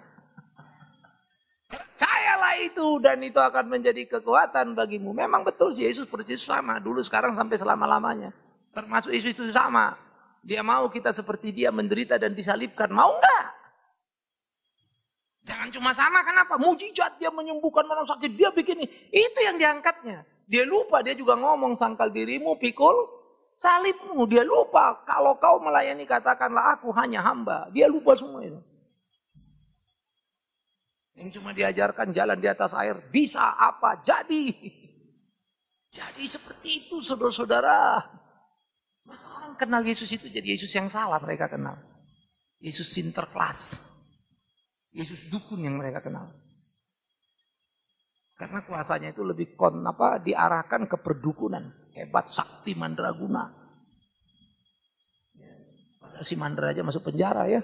Percayalah itu dan itu akan menjadi kekuatan bagimu. Memang betul sih Yesus persis sama. Dulu, sekarang, sampai selama-lamanya. Termasuk Yesus itu sama. Dia mau kita seperti dia menderita dan disalibkan. Mau enggak? Jangan cuma sama, kenapa? Mujizat, dia menyembuhkan orang sakit, dia bikin ini. Itu yang diangkatnya. Dia lupa, dia juga ngomong, sangkal dirimu, pikul salibmu. Dia lupa, kalau kau melayani katakanlah aku hanya hamba. Dia lupa semua itu. Yang cuma diajarkan jalan di atas air, bisa apa? Jadi. Jadi seperti itu saudara-saudara. Orang kenal Yesus itu jadi Yesus yang salah mereka kenal. Yesus Sinterklas. Yesus dukun yang mereka kenal. Karena kuasanya itu lebih diarahkan ke perdukunan. Hebat, sakti, mandraguna. Padahal si mandra aja masuk penjara ya.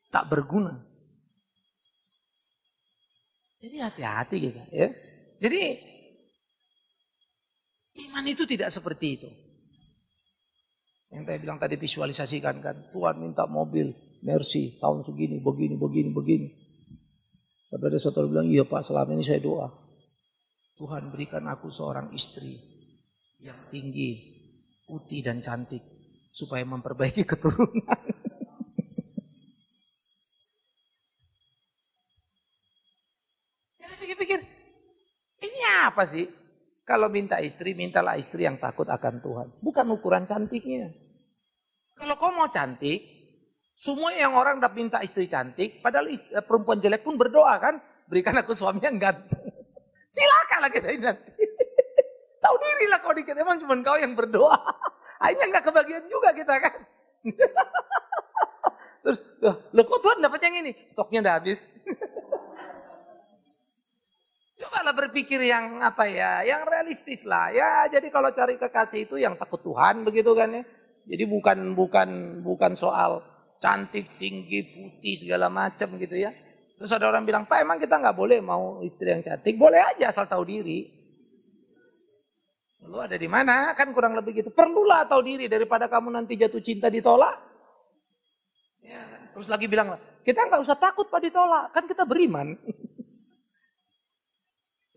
Tak berguna. Jadi hati-hati kita ya. Jadi iman itu tidak seperti itu. Yang saya bilang tadi visualisasikan kan. Tuhan minta mobil Mercy tahun segini, begini. Tapi ada saudara bilang, iya Pak, selama ini saya doa. Tuhan berikan aku seorang istri yang tinggi, putih dan cantik. Supaya memperbaiki keturunan. Jadi pikir-pikir, ini apa sih? Kalau minta istri, mintalah istri yang takut akan Tuhan. Bukan ukuran cantiknya. Kalau kau mau cantik, semua yang orang udah minta istri cantik, padahal perempuan jelek pun berdoa kan, berikan aku suami yang ganteng. Silakan lah kita ini nanti. Tahu diri lah kau dikit, emang cuma kau yang berdoa. Akhirnya nggak kebagian juga kita kan. Terus, loh kok Tuhan dapat yang ini? Stoknya udah habis. Cobalah berpikir yang yang realistis lah. Ya, jadi kalau cari kekasih itu yang takut Tuhan begitu kan ya. Jadi bukan soal cantik, tinggi, putih, segala macam gitu ya. Terus ada orang bilang, Pak emang kita nggak boleh mau istri yang cantik? Boleh aja asal tahu diri. Lu ada di mana? Kan kurang lebih gitu. Perlulah tahu diri daripada kamu nanti jatuh cinta ditolak. Ya, terus lagi bilang, kita nggak usah takut Pak ditolak, kan kita beriman.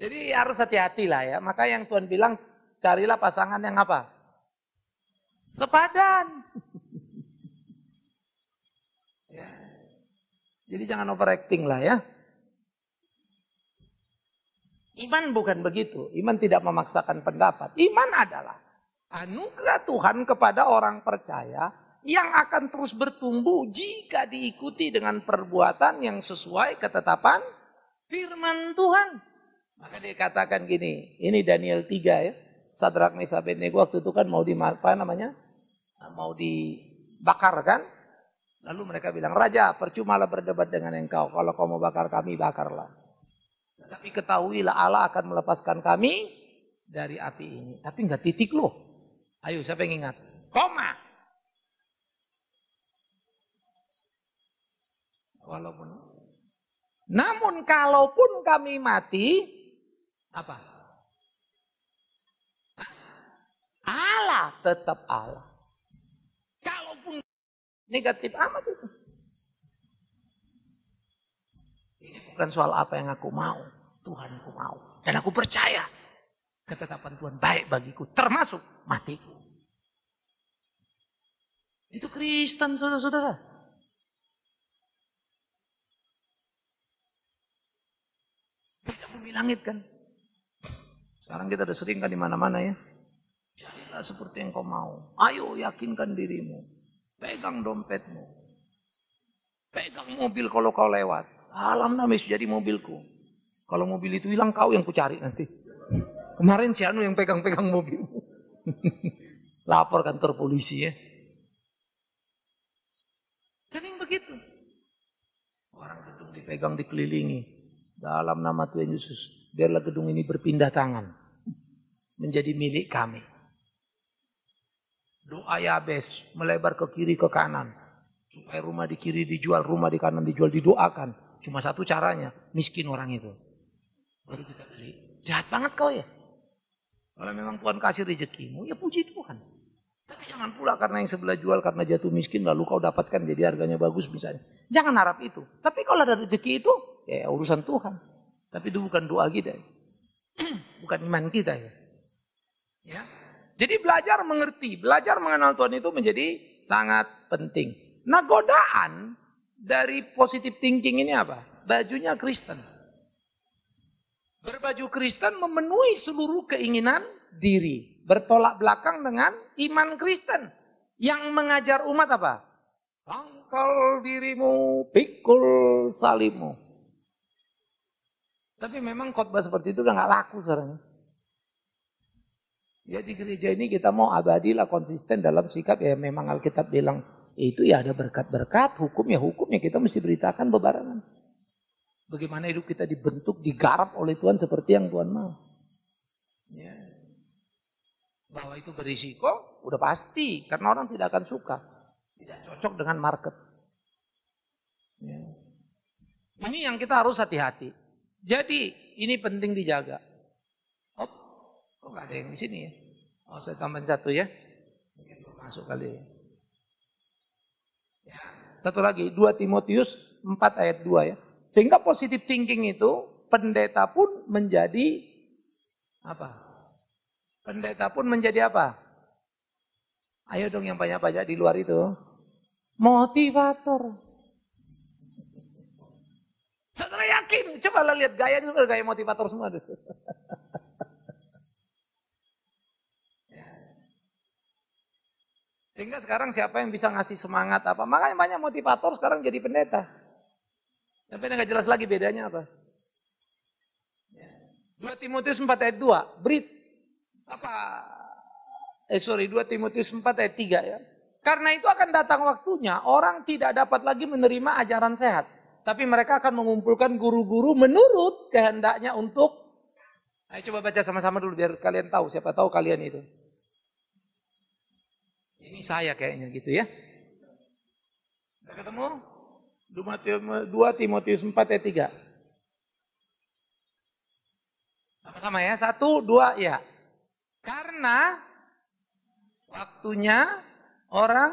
Jadi harus hati-hati lah ya. Maka yang Tuhan bilang, carilah pasangan yang apa? Sepadan. Ya. Jadi jangan overacting lah ya. Iman bukan begitu. Iman tidak memaksakan pendapat. Iman adalah anugerah Tuhan kepada orang percaya yang akan terus bertumbuh jika diikuti dengan perbuatan yang sesuai ketetapan firman Tuhan. Maka dia katakan gini, ini Daniel 3 ya. Sadrak Mesakh Abednego waktu itu kan mau mau dibakar kan. Lalu mereka bilang, Raja percumalah berdebat dengan engkau. Kalau kau mau bakar kami, bakarlah. Tapi ketahuilah Allah akan melepaskan kami dari api ini. Tapi enggak titik loh. Ayo siapa yang ingat? Koma. Namun kalaupun kami mati, apa? Allah tetap Allah. Kalaupun negatif amat itu. Ini bukan soal apa yang aku mau. Tuhanku mau. Dan aku percaya. Ketetapan Tuhan baik bagiku. Termasuk matiku. Itu Kristen saudara-saudara. Beda bumi langit kan. Sekarang kita udah sering kan di mana-mana ya. Jadilah seperti yang kau mau. Ayo yakinkan dirimu. Pegang dompetmu. Pegang mobil kalau kau lewat. Alam namis jadi mobilku. Kalau mobil itu hilang kau yang kucari nanti. Kemarin si Anu yang pegang-pegang mobilmu. Lapor kantor polisi ya. Sering begitu. Orang gedung dipegang dikelilingi. Dalam nama Tuhan Yesus. Biarlah gedung ini berpindah tangan. Menjadi milik kami. Doa Yabes melebar ke kiri ke kanan. Supaya rumah di kiri dijual, rumah di kanan dijual, didoakan. Cuma satu caranya, miskin orang itu. Baru kita beli. Jahat banget kau ya. Kalau memang Tuhan kasih rezekimu, ya puji Tuhan. Tapi jangan pula karena yang sebelah jual karena jatuh miskin lalu kau dapatkan jadi harganya bagus misalnya. Jangan harap itu. Tapi kalau ada rezeki itu, ya urusan Tuhan. Tapi itu bukan doa kita. Bukan iman kita ya. Ya. Jadi belajar mengerti, belajar mengenal Tuhan itu menjadi sangat penting. Nah godaan dari positive thinking ini apa? Bajunya Kristen. Berbaju Kristen memenuhi seluruh keinginan diri. Bertolak belakang dengan iman Kristen. Yang mengajar umat apa? Sangkal dirimu, pikul salibmu. Tapi memang khotbah seperti itu udah gak laku sekarang. Ya di gereja ini kita mau abadilah konsisten dalam sikap ya memang Alkitab bilang itu ya ada berkat-berkat, hukum ya kita mesti beritakan bebarengan. Bagaimana hidup kita dibentuk, digarap oleh Tuhan seperti yang Tuhan mau. Ya. Bahwa itu berisiko, udah pasti. Karena orang tidak akan suka. Tidak cocok dengan market. Ya. Ini yang kita harus hati-hati. Jadi, ini penting dijaga. Oh, kok gak ada yang di sini ya? Oh, saya tambahin satu ya. Mungkin masuk kali ya. Ya. Satu lagi, 2 Timotius 4 ayat 2 ya. Sehingga positive thinking itu pendeta pun menjadi apa? Pendeta pun menjadi apa? Ayo dong yang banyak-banyak di luar itu. Motivator. Saudara yakin? Coba lihat gaya itu gaya motivator semua. Sehingga sekarang siapa yang bisa ngasih semangat apa? Makanya banyak motivator sekarang jadi pendeta. Sampai nggak jelas lagi bedanya apa. 2 Timotius 4 ayat 2. 2 Timotius 4 ayat 3 ya. Karena itu akan datang waktunya orang tidak dapat lagi menerima ajaran sehat. Tapi mereka akan mengumpulkan guru-guru menurut kehendaknya untuk. Ayo coba baca sama-sama dulu biar kalian tahu. Siapa tahu kalian itu. Ini saya kayaknya gitu ya. Udah ketemu? 2 Timotius 4 ayat 3. Sama-sama ya. 1, 2 ya. Karena waktunya orang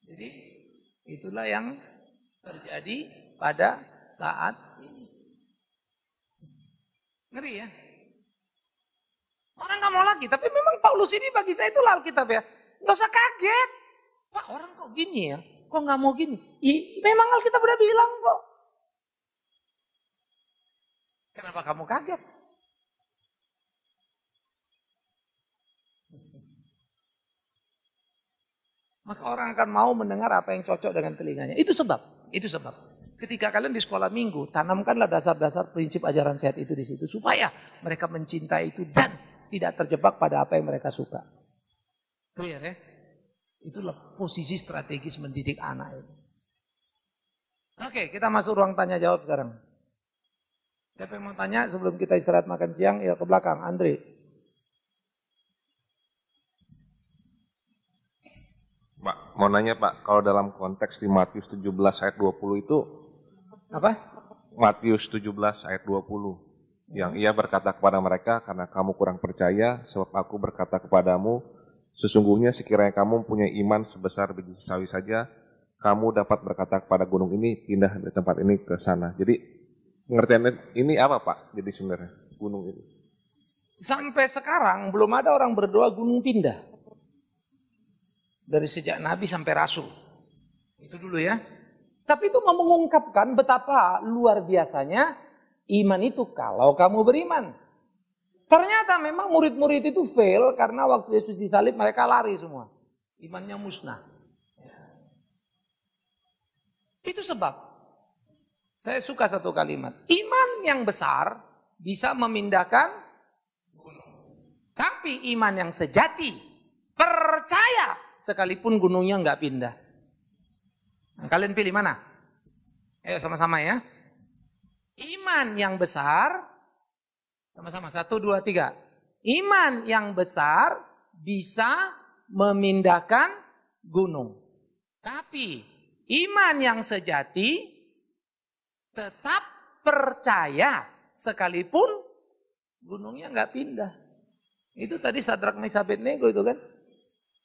jadi itulah yang terjadi pada saat ini. Ngeri ya. Orang gak mau lagi, tapi memang Paulus ini bagi saya itulah Alkitab ya. Nggak usah kaget. Pak, orang kok gini ya? Kok nggak mau gini? Memang Alkitab udah bilang kok. Kenapa kamu kaget? Maka orang akan mau mendengar apa yang cocok dengan telinganya. Itu sebab. Ketika kalian di sekolah minggu, tanamkanlah dasar-dasar prinsip ajaran sehat itu di situ. Supaya mereka mencintai itu dan tidak terjebak pada apa yang mereka suka. Clear ya? Itulah posisi strategis mendidik anak itu. Oke, kita masuk ruang tanya jawab sekarang. Siapa yang mau tanya sebelum kita istirahat makan siang? Ya ke belakang, Andre. Pak, mau nanya Pak, kalau dalam konteks di Matius 17 ayat 20 itu Apa? Matius 17 ayat 20 yang ia berkata kepada mereka, karena kamu kurang percaya, sebab aku berkata kepadamu, sesungguhnya sekiranya kamu punya iman sebesar biji sawi saja, kamu dapat berkata kepada gunung ini, pindah dari tempat ini ke sana. Jadi pengertian ini apa Pak? Jadi sebenarnya gunung ini. Sampai sekarang belum ada orang berdoa gunung pindah. Dari sejak Nabi sampai Rasul. Itu dulu ya. Tapi itu mengungkapkan betapa luar biasanya iman itu kalau kamu beriman. Ternyata memang murid-murid itu fail karena waktu Yesus disalib mereka lari semua. Imannya musnah. Itu sebab. Saya suka satu kalimat. Iman yang besar bisa memindahkan gunung. Tapi iman yang sejati, percaya sekalipun gunungnya nggak pindah. Nah, kalian pilih mana? Ayo sama-sama ya. Iman yang besar, sama-sama 1, 2, 3. Iman yang besar bisa memindahkan gunung. Tapi iman yang sejati tetap percaya sekalipun gunungnya nggak pindah. Itu tadi Sadrak Mesyak Abednego itu kan.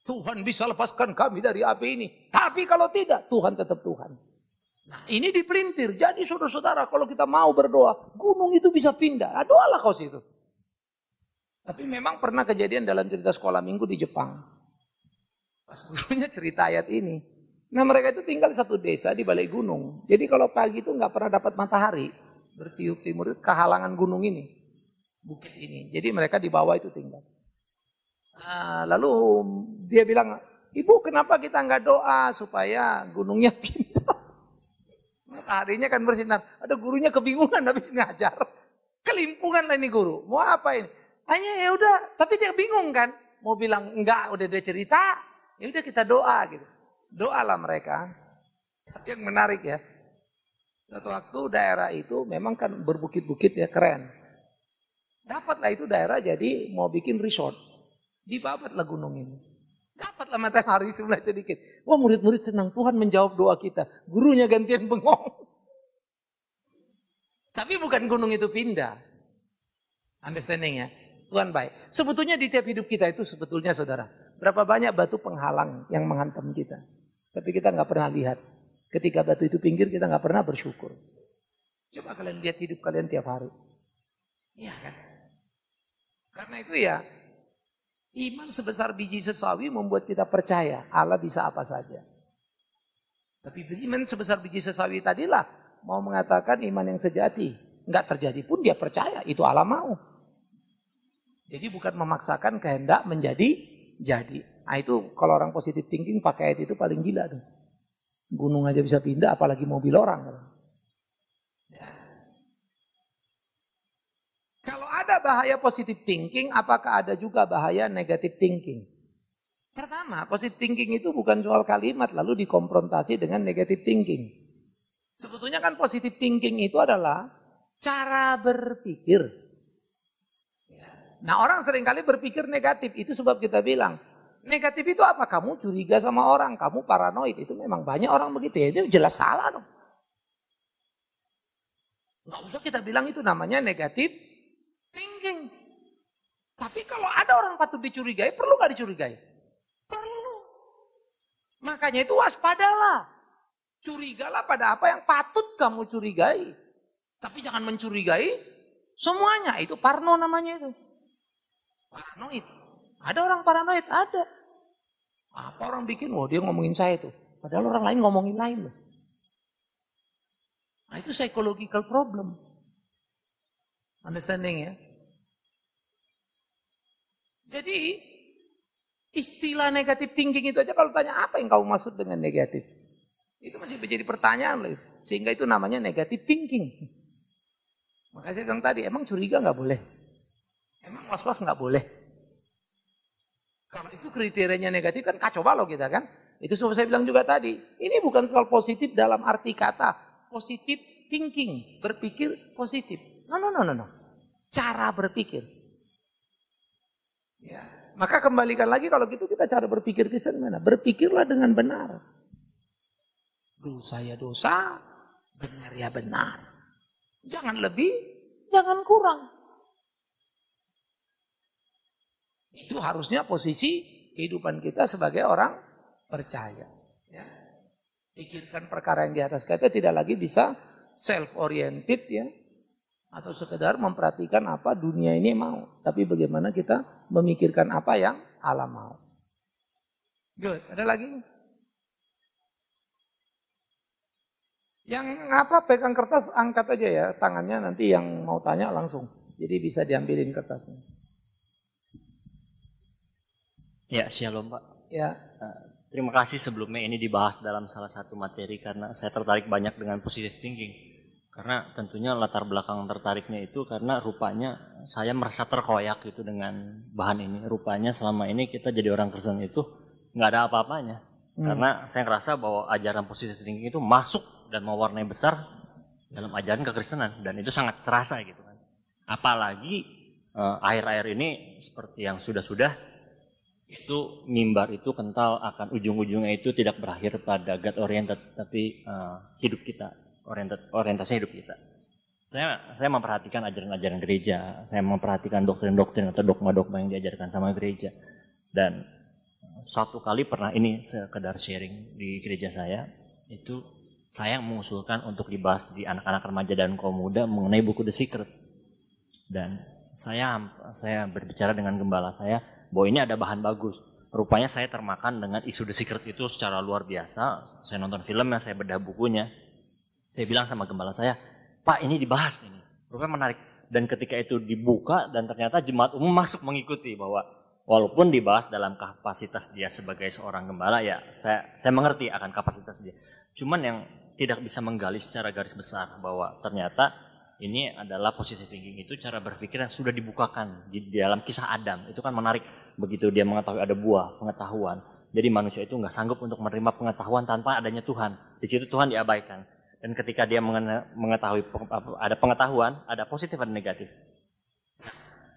Tuhan bisa lepaskan kami dari api ini. Tapi kalau tidak, Tuhan tetap Tuhan. Nah ini dipelintir. Jadi saudara-saudara, kalau kita mau berdoa, gunung itu bisa pindah. Nah, doalah kau situ. Tapi memang pernah kejadian dalam cerita sekolah minggu di Jepang. Pas gurunya cerita ayat ini. Nah mereka itu tinggal di satu desa di balik gunung. Jadi kalau pagi itu nggak pernah dapat matahari. Bertiup timur itu kehalangan gunung ini. Bukit ini. Jadi mereka di bawah itu tinggal. Nah, lalu dia bilang, ibu kenapa kita nggak doa supaya gunungnya pindah? Mataharinya kan bersinar. Ada gurunya kebingungan habis ngajar. Kelimpungan lah ini guru. Mau apa ini? Hanya ya udah, tapi dia bingung kan. Mau bilang enggak, udah dia cerita. Ya udah kita doa gitu. Doalah mereka. Tapi yang menarik ya. Satu waktu daerah itu memang kan berbukit-bukit ya, keren. Dapatlah itu daerah jadi mau bikin resort. Dibabatlah gunung ini. Dapatlah matahari sebelah sedikit. Wah murid-murid senang, Tuhan menjawab doa kita. Gurunya gantian bengong. Tapi bukan gunung itu pindah. Understanding ya? Tuhan baik. Sebetulnya di tiap hidup kita itu sebetulnya saudara. Berapa banyak batu penghalang yang menghantam kita. Tapi kita nggak pernah lihat. Ketika batu itu pinggir kita nggak pernah bersyukur. Coba kalian lihat hidup kalian tiap hari. Iya kan? Karena itu ya. Iman sebesar biji sesawi membuat kita percaya Allah bisa apa saja. Tapi iman sebesar biji sesawi tadilah mau mengatakan iman yang sejati. Enggak terjadi pun dia percaya itu Allah mau. Jadi bukan memaksakan kehendak menjadi jadi. Nah itu kalau orang positive thinking pakai ayat itu paling gila tuh. Gunung aja bisa pindah apalagi mobil orang. Kalau ada bahaya positive thinking, apakah ada juga bahaya negative thinking? Pertama, positive thinking itu bukan soal kalimat lalu dikonfrontasi dengan negative thinking. Sebetulnya kan positive thinking itu adalah cara berpikir. Nah orang seringkali berpikir negatif, itu sebab kita bilang, negatif itu apa? Kamu curiga sama orang, kamu paranoid, itu memang banyak orang begitu ya, itu jelas salah dong. Nggak usah kita bilang itu namanya negatif thinking. Tapi kalau ada orang patut dicurigai, perlu gak dicurigai? Perlu. Makanya itu waspadalah. Curigalah pada apa yang patut kamu curigai. Tapi jangan mencurigai semuanya. Itu parno namanya itu. Paranoid. Ada orang paranoid? Ada. Apa orang bikin, wah dia ngomongin saya tuh. Padahal orang lain ngomongin lain loh. Nah itu psychological problem. Understanding ya? Jadi istilah negatif thinking itu aja kalau tanya apa yang kamu maksud dengan negatif? Itu masih menjadi pertanyaan loh. Sehingga itu namanya negatif thinking. Makanya saya bilang tadi, emang curiga nggak boleh? Emang was-was nggak boleh? Kalau itu kriterianya negatif kan kacau balau kita kan? Itu seperti saya bilang juga tadi. Ini bukan soal positif dalam arti kata positif thinking, berpikir positif. No. Cara berpikir. Ya. Maka kembalikan lagi kalau gitu kita cara berpikir Kristen mana? Berpikirlah dengan benar. Dosa ya dosa, benar ya benar. Jangan lebih, jangan kurang. Itu harusnya posisi kehidupan kita sebagai orang percaya. Ya. Pikirkan perkara yang di atas kita tidak lagi bisa self-oriented ya. Atau sekedar memperhatikan apa dunia ini mau. Tapi bagaimana kita memikirkan apa yang Allah mau. Good, ada lagi? Yang apa pegang kertas angkat aja ya tangannya, nanti yang mau tanya langsung. Jadi bisa diambilin kertasnya. Ya, shalom Pak. Ya. Terima kasih sebelumnya ini dibahas dalam salah satu materi karena saya tertarik banyak dengan positive thinking. Karena tentunya latar belakang tertariknya itu karena rupanya saya merasa terkoyak gitu dengan bahan ini. Rupanya selama ini kita jadi orang Kristen itu nggak ada apa-apanya. Karena saya ngerasa bahwa ajaran positive thinking itu masuk dan mewarnai besar dalam ajaran kekristenan. Dan itu sangat terasa gitu kan. Apalagi akhir-akhir ini seperti yang sudah-sudah itu mimbar itu kental akan ujung-ujungnya itu tidak berakhir pada God oriented. Tapi hidup kita, orientasinya hidup kita. Saya memperhatikan ajaran-ajaran gereja. Saya memperhatikan doktrin-doktrin atau dogma-dogma yang diajarkan sama gereja. Dan suatu kali pernah ini sekedar sharing di gereja saya, itu saya mengusulkan untuk dibahas di anak-anak remaja dan kaum muda mengenai buku The Secret. Dan saya berbicara dengan gembala saya bahwa ini ada bahan bagus. Rupanya saya termakan dengan isu The Secret itu secara luar biasa. Saya nonton filmnya, saya bedah bukunya. Saya bilang sama gembala saya, Pak ini dibahas ini. Rupanya menarik. Dan ketika itu dibuka dan ternyata jemaat umum masuk mengikuti bahwa walaupun dibahas dalam kapasitas dia sebagai seorang gembala, ya saya mengerti akan kapasitas dia. Cuman yang tidak bisa menggali secara garis besar bahwa ternyata ini adalah positive thinking itu cara berpikir yang sudah dibukakan di dalam kisah Adam. Itu kan menarik begitu dia mengetahui ada buah pengetahuan. Jadi manusia itu nggak sanggup untuk menerima pengetahuan tanpa adanya Tuhan. Di situ Tuhan diabaikan. Dan ketika dia mengetahui ada pengetahuan, ada positif dan negatif.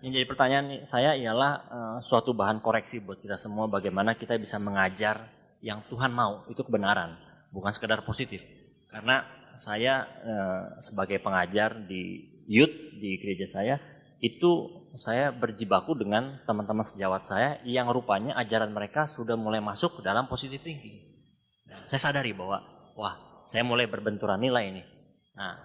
Yang jadi pertanyaan saya ialah suatu bahan koreksi buat kita semua bagaimana kita bisa mengajar yang Tuhan mau, itu kebenaran, bukan sekedar positif. Karena saya sebagai pengajar di youth di gereja saya, itu saya berjibaku dengan teman-teman sejawat saya yang rupanya ajaran mereka sudah mulai masuk ke dalam positive thinking. Dan saya sadari bahwa, wah saya mulai berbenturan nilai ini. Nah,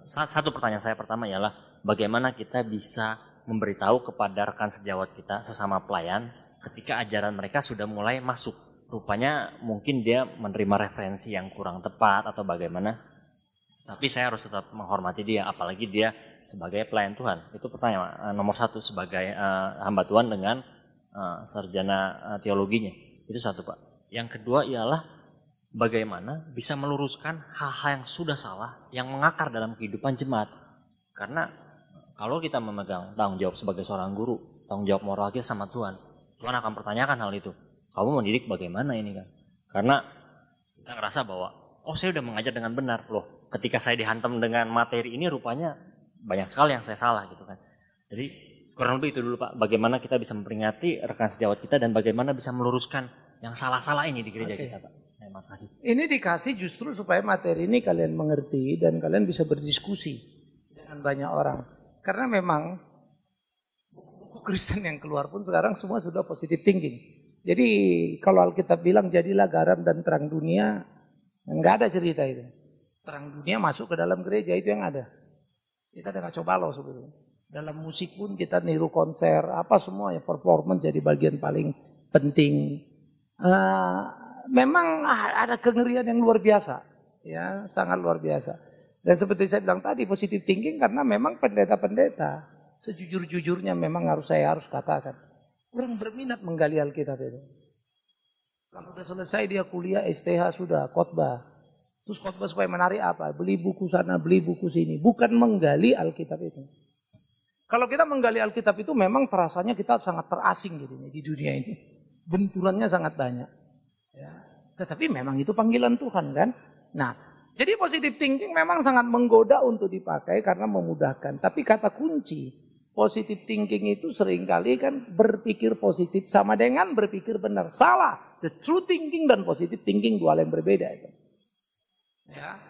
satu pertanyaan saya pertama ialah bagaimana kita bisa memberitahu kepada rekan sejawat kita sesama pelayan ketika ajaran mereka sudah mulai masuk. Rupanya mungkin dia menerima referensi yang kurang tepat atau bagaimana. Tapi saya harus tetap menghormati dia, apalagi dia sebagai pelayan Tuhan. Itu pertanyaan nomor satu sebagai hamba Tuhan dengan sarjana teologinya. Itu satu Pak. Yang kedua ialah bagaimana bisa meluruskan hal-hal yang sudah salah yang mengakar dalam kehidupan jemaat. Karena kalau kita memegang tanggung jawab sebagai seorang guru, tanggung jawab moral kita sama Tuhan, Tuhan akan pertanyakan hal itu. Kamu mendidik bagaimana ini kan? Karena kita ngerasa bahwa, oh saya udah mengajar dengan benar. Loh, ketika saya dihantam dengan materi ini rupanya banyak sekali yang saya salah gitu kan. Jadi kurang lebih itu dulu Pak, bagaimana kita bisa memperingati rekan sejawat kita dan bagaimana bisa meluruskan yang salah-salah ini di gereja kita Pak. Terima kasih. Ini dikasih justru supaya materi ini kalian mengerti dan kalian bisa berdiskusi dengan banyak orang. Karena memang buku Kristen yang keluar pun sekarang semua sudah positive thinking. Jadi kalau Alkitab bilang jadilah garam dan terang dunia, enggak ada cerita itu. Terang dunia masuk ke dalam gereja itu yang ada. Kita ada kacau balau sebetulnya. Dalam musik pun kita niru konser, apa semua ya performance jadi bagian paling penting. Memang ada kengerian yang luar biasa, ya sangat luar biasa. Dan seperti saya bilang tadi, positive thinking karena memang pendeta-pendeta sejujur-jujurnya memang saya harus katakan, kurang berminat menggali Alkitab itu. Kalau sudah selesai dia kuliah STH sudah khotbah, terus khotbah supaya menarik apa? Beli buku sana, beli buku sini, bukan menggali Alkitab itu. Kalau kita menggali Alkitab itu memang terasanya kita sangat terasing gitu di dunia ini, benturannya sangat banyak. Ya. Tetapi memang itu panggilan Tuhan kan. Nah, jadi positive thinking memang sangat menggoda untuk dipakai karena memudahkan. Tapi kata kunci positive thinking itu seringkali kan berpikir positif sama dengan berpikir benar. Salah. The true thinking dan positive thinking dua hal yang berbeda itu. Ya.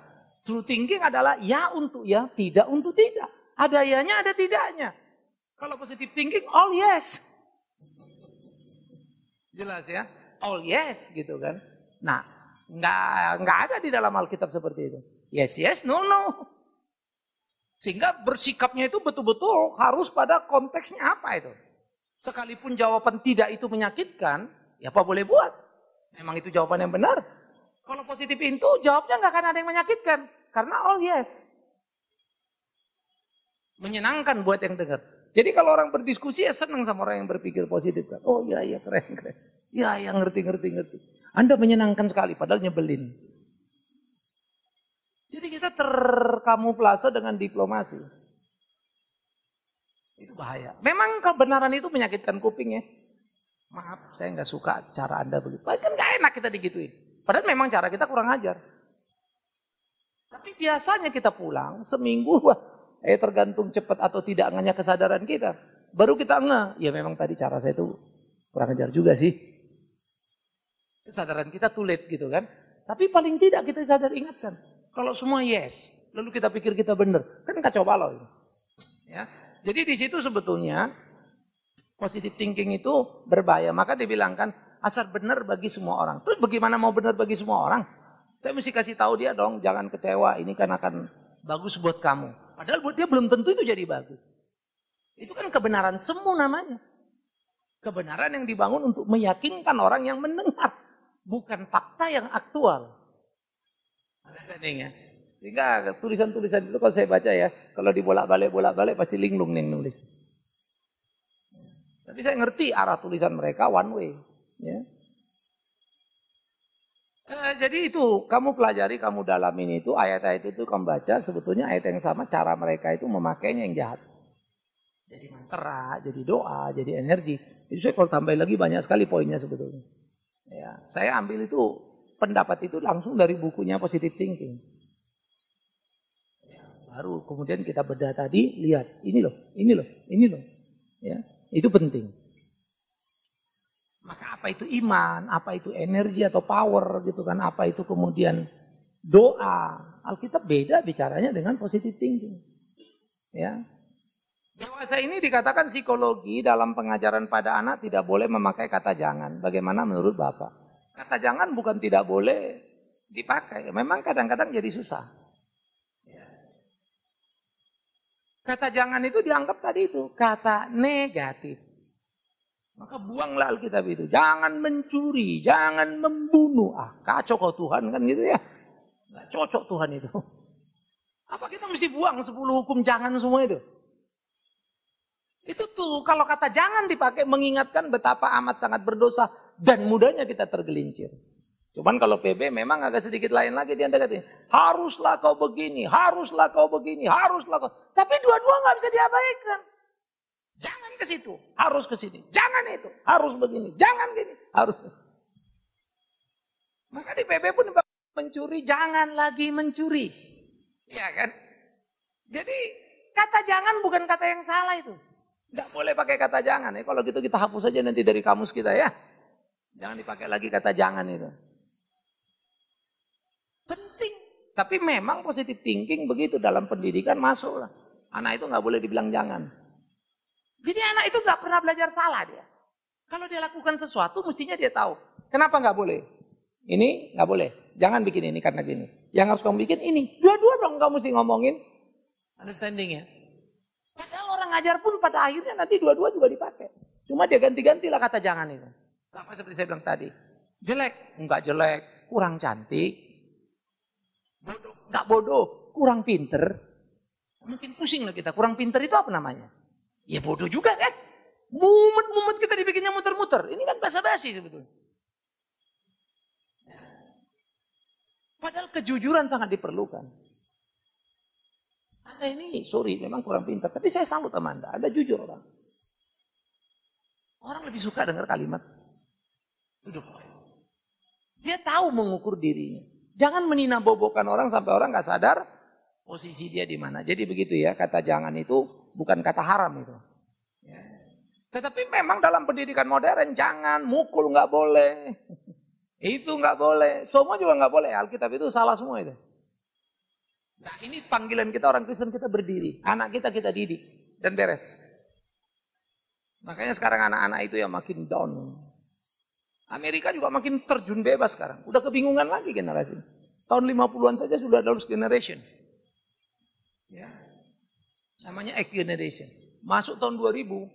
True thinking adalah ya untuk ya, tidak untuk tidak. Ada yanya, ada tidaknya. Kalau positive thinking, all yes. Jelas ya? All yes gitu kan. Nah, nggak ada di dalam Alkitab seperti itu. Yes, yes, no, no. Sehingga bersikapnya itu betul-betul harus pada konteksnya apa itu. Sekalipun jawaban tidak itu menyakitkan, ya apa boleh buat. Memang itu jawaban yang benar. Kalau positif itu jawabnya nggak akan ada yang menyakitkan. Karena all yes. Menyenangkan buat yang dengar. Jadi kalau orang berdiskusi ya senang sama orang yang berpikir positif kan. Oh iya, iya keren, keren. Ya, ya ngerti. Anda menyenangkan sekali, padahal nyebelin. Jadi kita terkamuflase dengan diplomasi. Itu bahaya. Memang kebenaran itu menyakitkan kuping ya. Maaf, saya nggak suka cara Anda begitu. Kan nggak enak kita digituin. Padahal memang cara kita kurang ajar. Tapi biasanya kita pulang seminggu, wah, tergantung cepat atau tidaknya kesadaran kita. Baru kita ya memang tadi cara saya itu kurang ajar juga sih. Kesadaran kita too late gitu kan. Tapi paling tidak kita sadar ingatkan. Kalau semua yes, lalu kita pikir kita benar, kan kacau balau ini. Ya. Jadi di situ sebetulnya positive thinking itu berbahaya. Maka dibilangkan asal benar bagi semua orang. Terus bagaimana mau benar bagi semua orang? Saya mesti kasih tahu dia dong, jangan kecewa, ini kan akan bagus buat kamu. Padahal buat dia belum tentu itu jadi bagus. Itu kan kebenaran semu namanya. Kebenaran yang dibangun untuk meyakinkan orang yang mendengar. Bukan fakta yang aktual. Understanding ya? Sehingga tulisan-tulisan itu kalau saya baca ya, kalau dibolak-balik pasti linglung nih nulis. Tapi saya ngerti arah tulisan mereka one way. Ya. Jadi itu, kamu pelajari, kamu dalamin itu, ayat-ayat itu kamu baca, sebetulnya ayat yang sama, cara mereka itu memakainya yang jahat. Jadi mantra, jadi doa, jadi energi. Itu saya kalau tambahin lagi banyak sekali poinnya sebetulnya. Ya, saya ambil itu, pendapat itu langsung dari bukunya Positive Thinking. Ya, baru kemudian kita bedah tadi, lihat, ini loh. Ya, itu penting. Maka apa itu iman, apa itu energi atau power gitu kan, apa itu kemudian doa. Alkitab beda bicaranya dengan positive thinking. Ya. Dewasa ini dikatakan psikologi dalam pengajaran pada anak tidak boleh memakai kata jangan. Bagaimana menurut Bapak? Kata jangan bukan tidak boleh dipakai, memang kadang-kadang jadi susah. Ya. Kata jangan itu dianggap tadi itu kata negatif. Maka buanglah Alkitab itu. Jangan mencuri, jangan membunuh. Kacau kau Tuhan kan gitu ya. Nggak cocok Tuhan itu. Apa kita mesti buang 10 hukum jangan semua itu? Itu tuh kalau kata jangan dipakai mengingatkan betapa amat sangat berdosa dan mudahnya kita tergelincir. Cuman kalau PB memang agak sedikit lain lagi dia deketin. Haruslah kau begini, haruslah kau begini, haruslah kau. Tapi dua-dua nggak bisa diabaikan. Jangan ke situ, harus ke sini. Jangan itu, harus begini. Jangan gini, harus. Maka di PB pun mencuri, jangan lagi mencuri. Ya kan? Jadi kata jangan bukan kata yang salah itu. Nggak boleh pakai kata jangan. Kalau gitu kita hapus saja nanti dari kamus kita ya. Jangan dipakai lagi kata jangan itu. Penting. Tapi memang positive thinking begitu dalam pendidikan masuklah. Anak itu nggak boleh dibilang jangan. Jadi anak itu nggak pernah belajar salah dia. Kalau dia lakukan sesuatu, mestinya dia tahu. Kenapa nggak boleh? Ini nggak boleh. Jangan bikin ini karena gini. Yang harus kamu bikin ini. Dua-dua dong kamu mesti ngomongin. Understanding ya. Padahal orang ngajar pun pada akhirnya nanti dua-dua juga dipakai. Cuma dia ganti-gantilah kata jangan itu. Sama seperti saya bilang tadi. Jelek? Enggak jelek, kurang cantik. Bodoh? Enggak bodoh, kurang pinter. Mungkin pusing lah kita, kurang pinter itu apa namanya? Ya bodoh juga kan? Mumet-mumet kita dibikinnya muter-muter. Ini kan basa-basi sebetulnya. Padahal kejujuran sangat diperlukan. Anda ini, sorry, memang kurang pintar. Tapi saya salut sama Anda. Anda jujur orang. Orang lebih suka dengar kalimat duduk. Dia tahu mengukur dirinya. Jangan meninabobokan orang sampai orang nggak sadar posisi dia di mana. Jadi begitu ya, kata jangan itu bukan kata haram itu. Ya. Tetapi memang dalam pendidikan modern jangan, mukul nggak boleh. Itu nggak boleh. Semua juga nggak boleh. Alkitab itu salah semua itu. Nah ini panggilan kita orang Kristen, kita berdiri. Anak kita didik. Dan beres. Makanya sekarang anak-anak itu yang makin down. Amerika juga makin terjun bebas sekarang. Udah kebingungan lagi generasi. Tahun 50-an saja sudah ada lost generation. Ya. Namanya X generation. Masuk tahun 2000.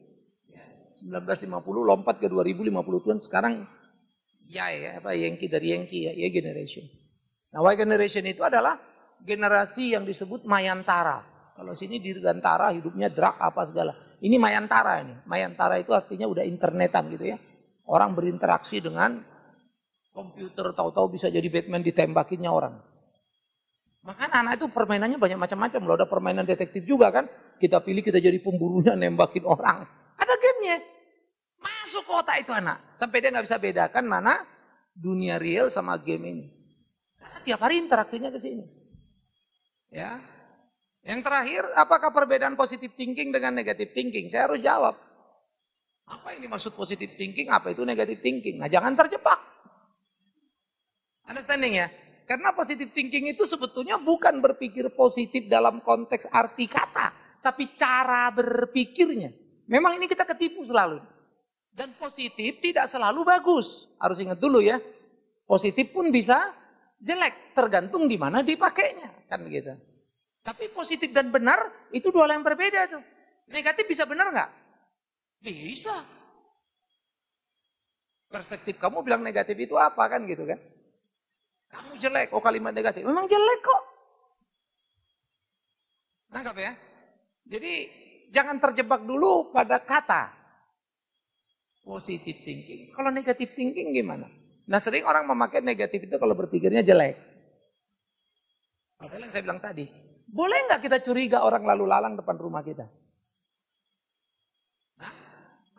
1950 lompat ke 2050-an. Sekarang Yankee dari Yankee ya, Y generation. Nah, Y generation itu adalah generasi yang disebut Mayantara. Kalau sini Dirgantara hidupnya drag apa segala. Ini Mayantara ini. Mayantara itu artinya udah internetan gitu ya. Orang berinteraksi dengan komputer, tahu-tahu bisa jadi Batman ditembakinnya orang. Makanya anak itu permainannya banyak macam-macam loh. Ada permainan detektif juga kan. Kita pilih kita jadi pemburunya nembakin orang. Ada gamenya. Masuk ke otak itu anak. Sampai dia nggak bisa bedakan mana dunia real sama game ini. Karena tiap hari interaksinya ke sini. Ya. Yang terakhir, apakah perbedaan positive thinking dengan negative thinking? Saya harus jawab. Apa yang dimaksud positive thinking? Apa itu negative thinking? Nah, jangan terjebak. Understanding ya? Karena positive thinking itu sebetulnya bukan berpikir positif dalam konteks arti kata, tapi cara berpikirnya. Memang ini kita ketipu selalu. Dan positif tidak selalu bagus. Harus ingat dulu ya. Positif pun bisa jelek, tergantung di mana dipakainya, kan begitu. Tapi positif dan benar itu dua hal yang berbeda tuh. Negatif bisa benar nggak? Bisa. Perspektif kamu bilang negatif itu apa kan gitu kan? Kamu jelek, oh kalimat negatif. Memang jelek kok. Nangkap ya? Jadi jangan terjebak dulu pada kata positive thinking. Kalau negative thinking gimana? Nah sering orang memakai negatif itu kalau berpikirnya jelek. Padahal yang saya bilang tadi, boleh nggak kita curiga orang lalu lalang depan rumah kita? Nah,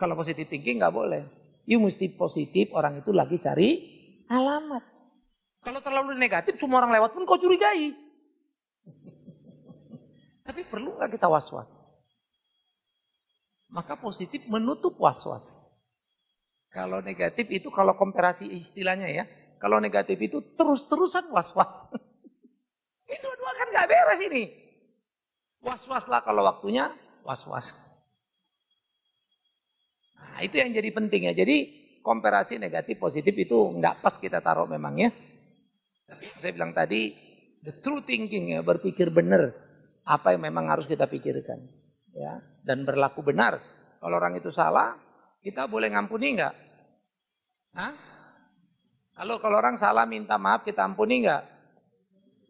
kalau positive thinking nggak boleh. You mesti positif, orang itu lagi cari alamat. Kalau terlalu negatif, semua orang lewat pun kau curigai. Tapi perlu nggak kita was-was? Maka positif menutup was-was. Kalau negatif itu, kalau komparasi istilahnya ya, kalau negatif itu terus-terusan was-was. Itu dua kan nggak beres ini. Was-was lah kalau waktunya was-was. Nah, itu yang jadi penting ya. Jadi komparasi negatif positif itu nggak pas kita taruh memang ya. Tapi saya bilang tadi, the true thinking ya, berpikir benar apa yang memang harus kita pikirkan. Ya, dan berlaku benar. Kalau orang itu salah, kita boleh ngampuni nggak? Hah? Kalau orang salah minta maaf, kita ampuni nggak?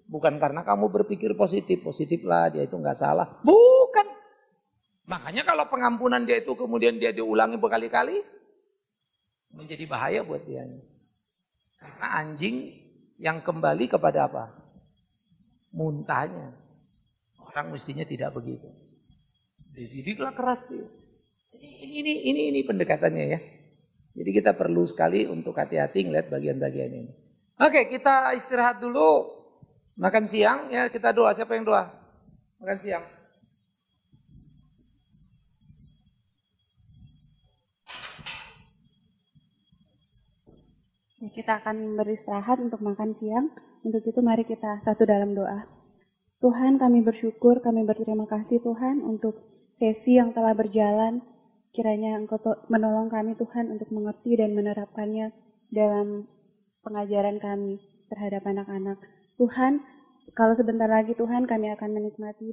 Bukan karena kamu berpikir positif, positif lah dia itu nggak salah. Bukan. Makanya kalau pengampunan dia itu kemudian dia diulangi berkali-kali, menjadi bahaya buat dia. Karena anjing yang kembali kepada apa? Muntahnya. Orang mestinya tidak begitu. Dididiklah keras dia. Jadi ini pendekatannya ya. Jadi kita perlu sekali untuk hati-hati ngeliat bagian-bagian ini. Oke, kita istirahat dulu. Makan siang ya, kita doa. Siapa yang doa? Makan siang. Ya, kita akan beristirahat untuk makan siang. Untuk itu mari kita satu dalam doa. Tuhan, kami bersyukur, kami berterima kasih Tuhan untuk sesi yang telah berjalan. Kiranya Engkau menolong kami Tuhan untuk mengerti dan menerapkannya dalam pengajaran kami terhadap anak-anak. Tuhan, kalau sebentar lagi Tuhan kami akan menikmati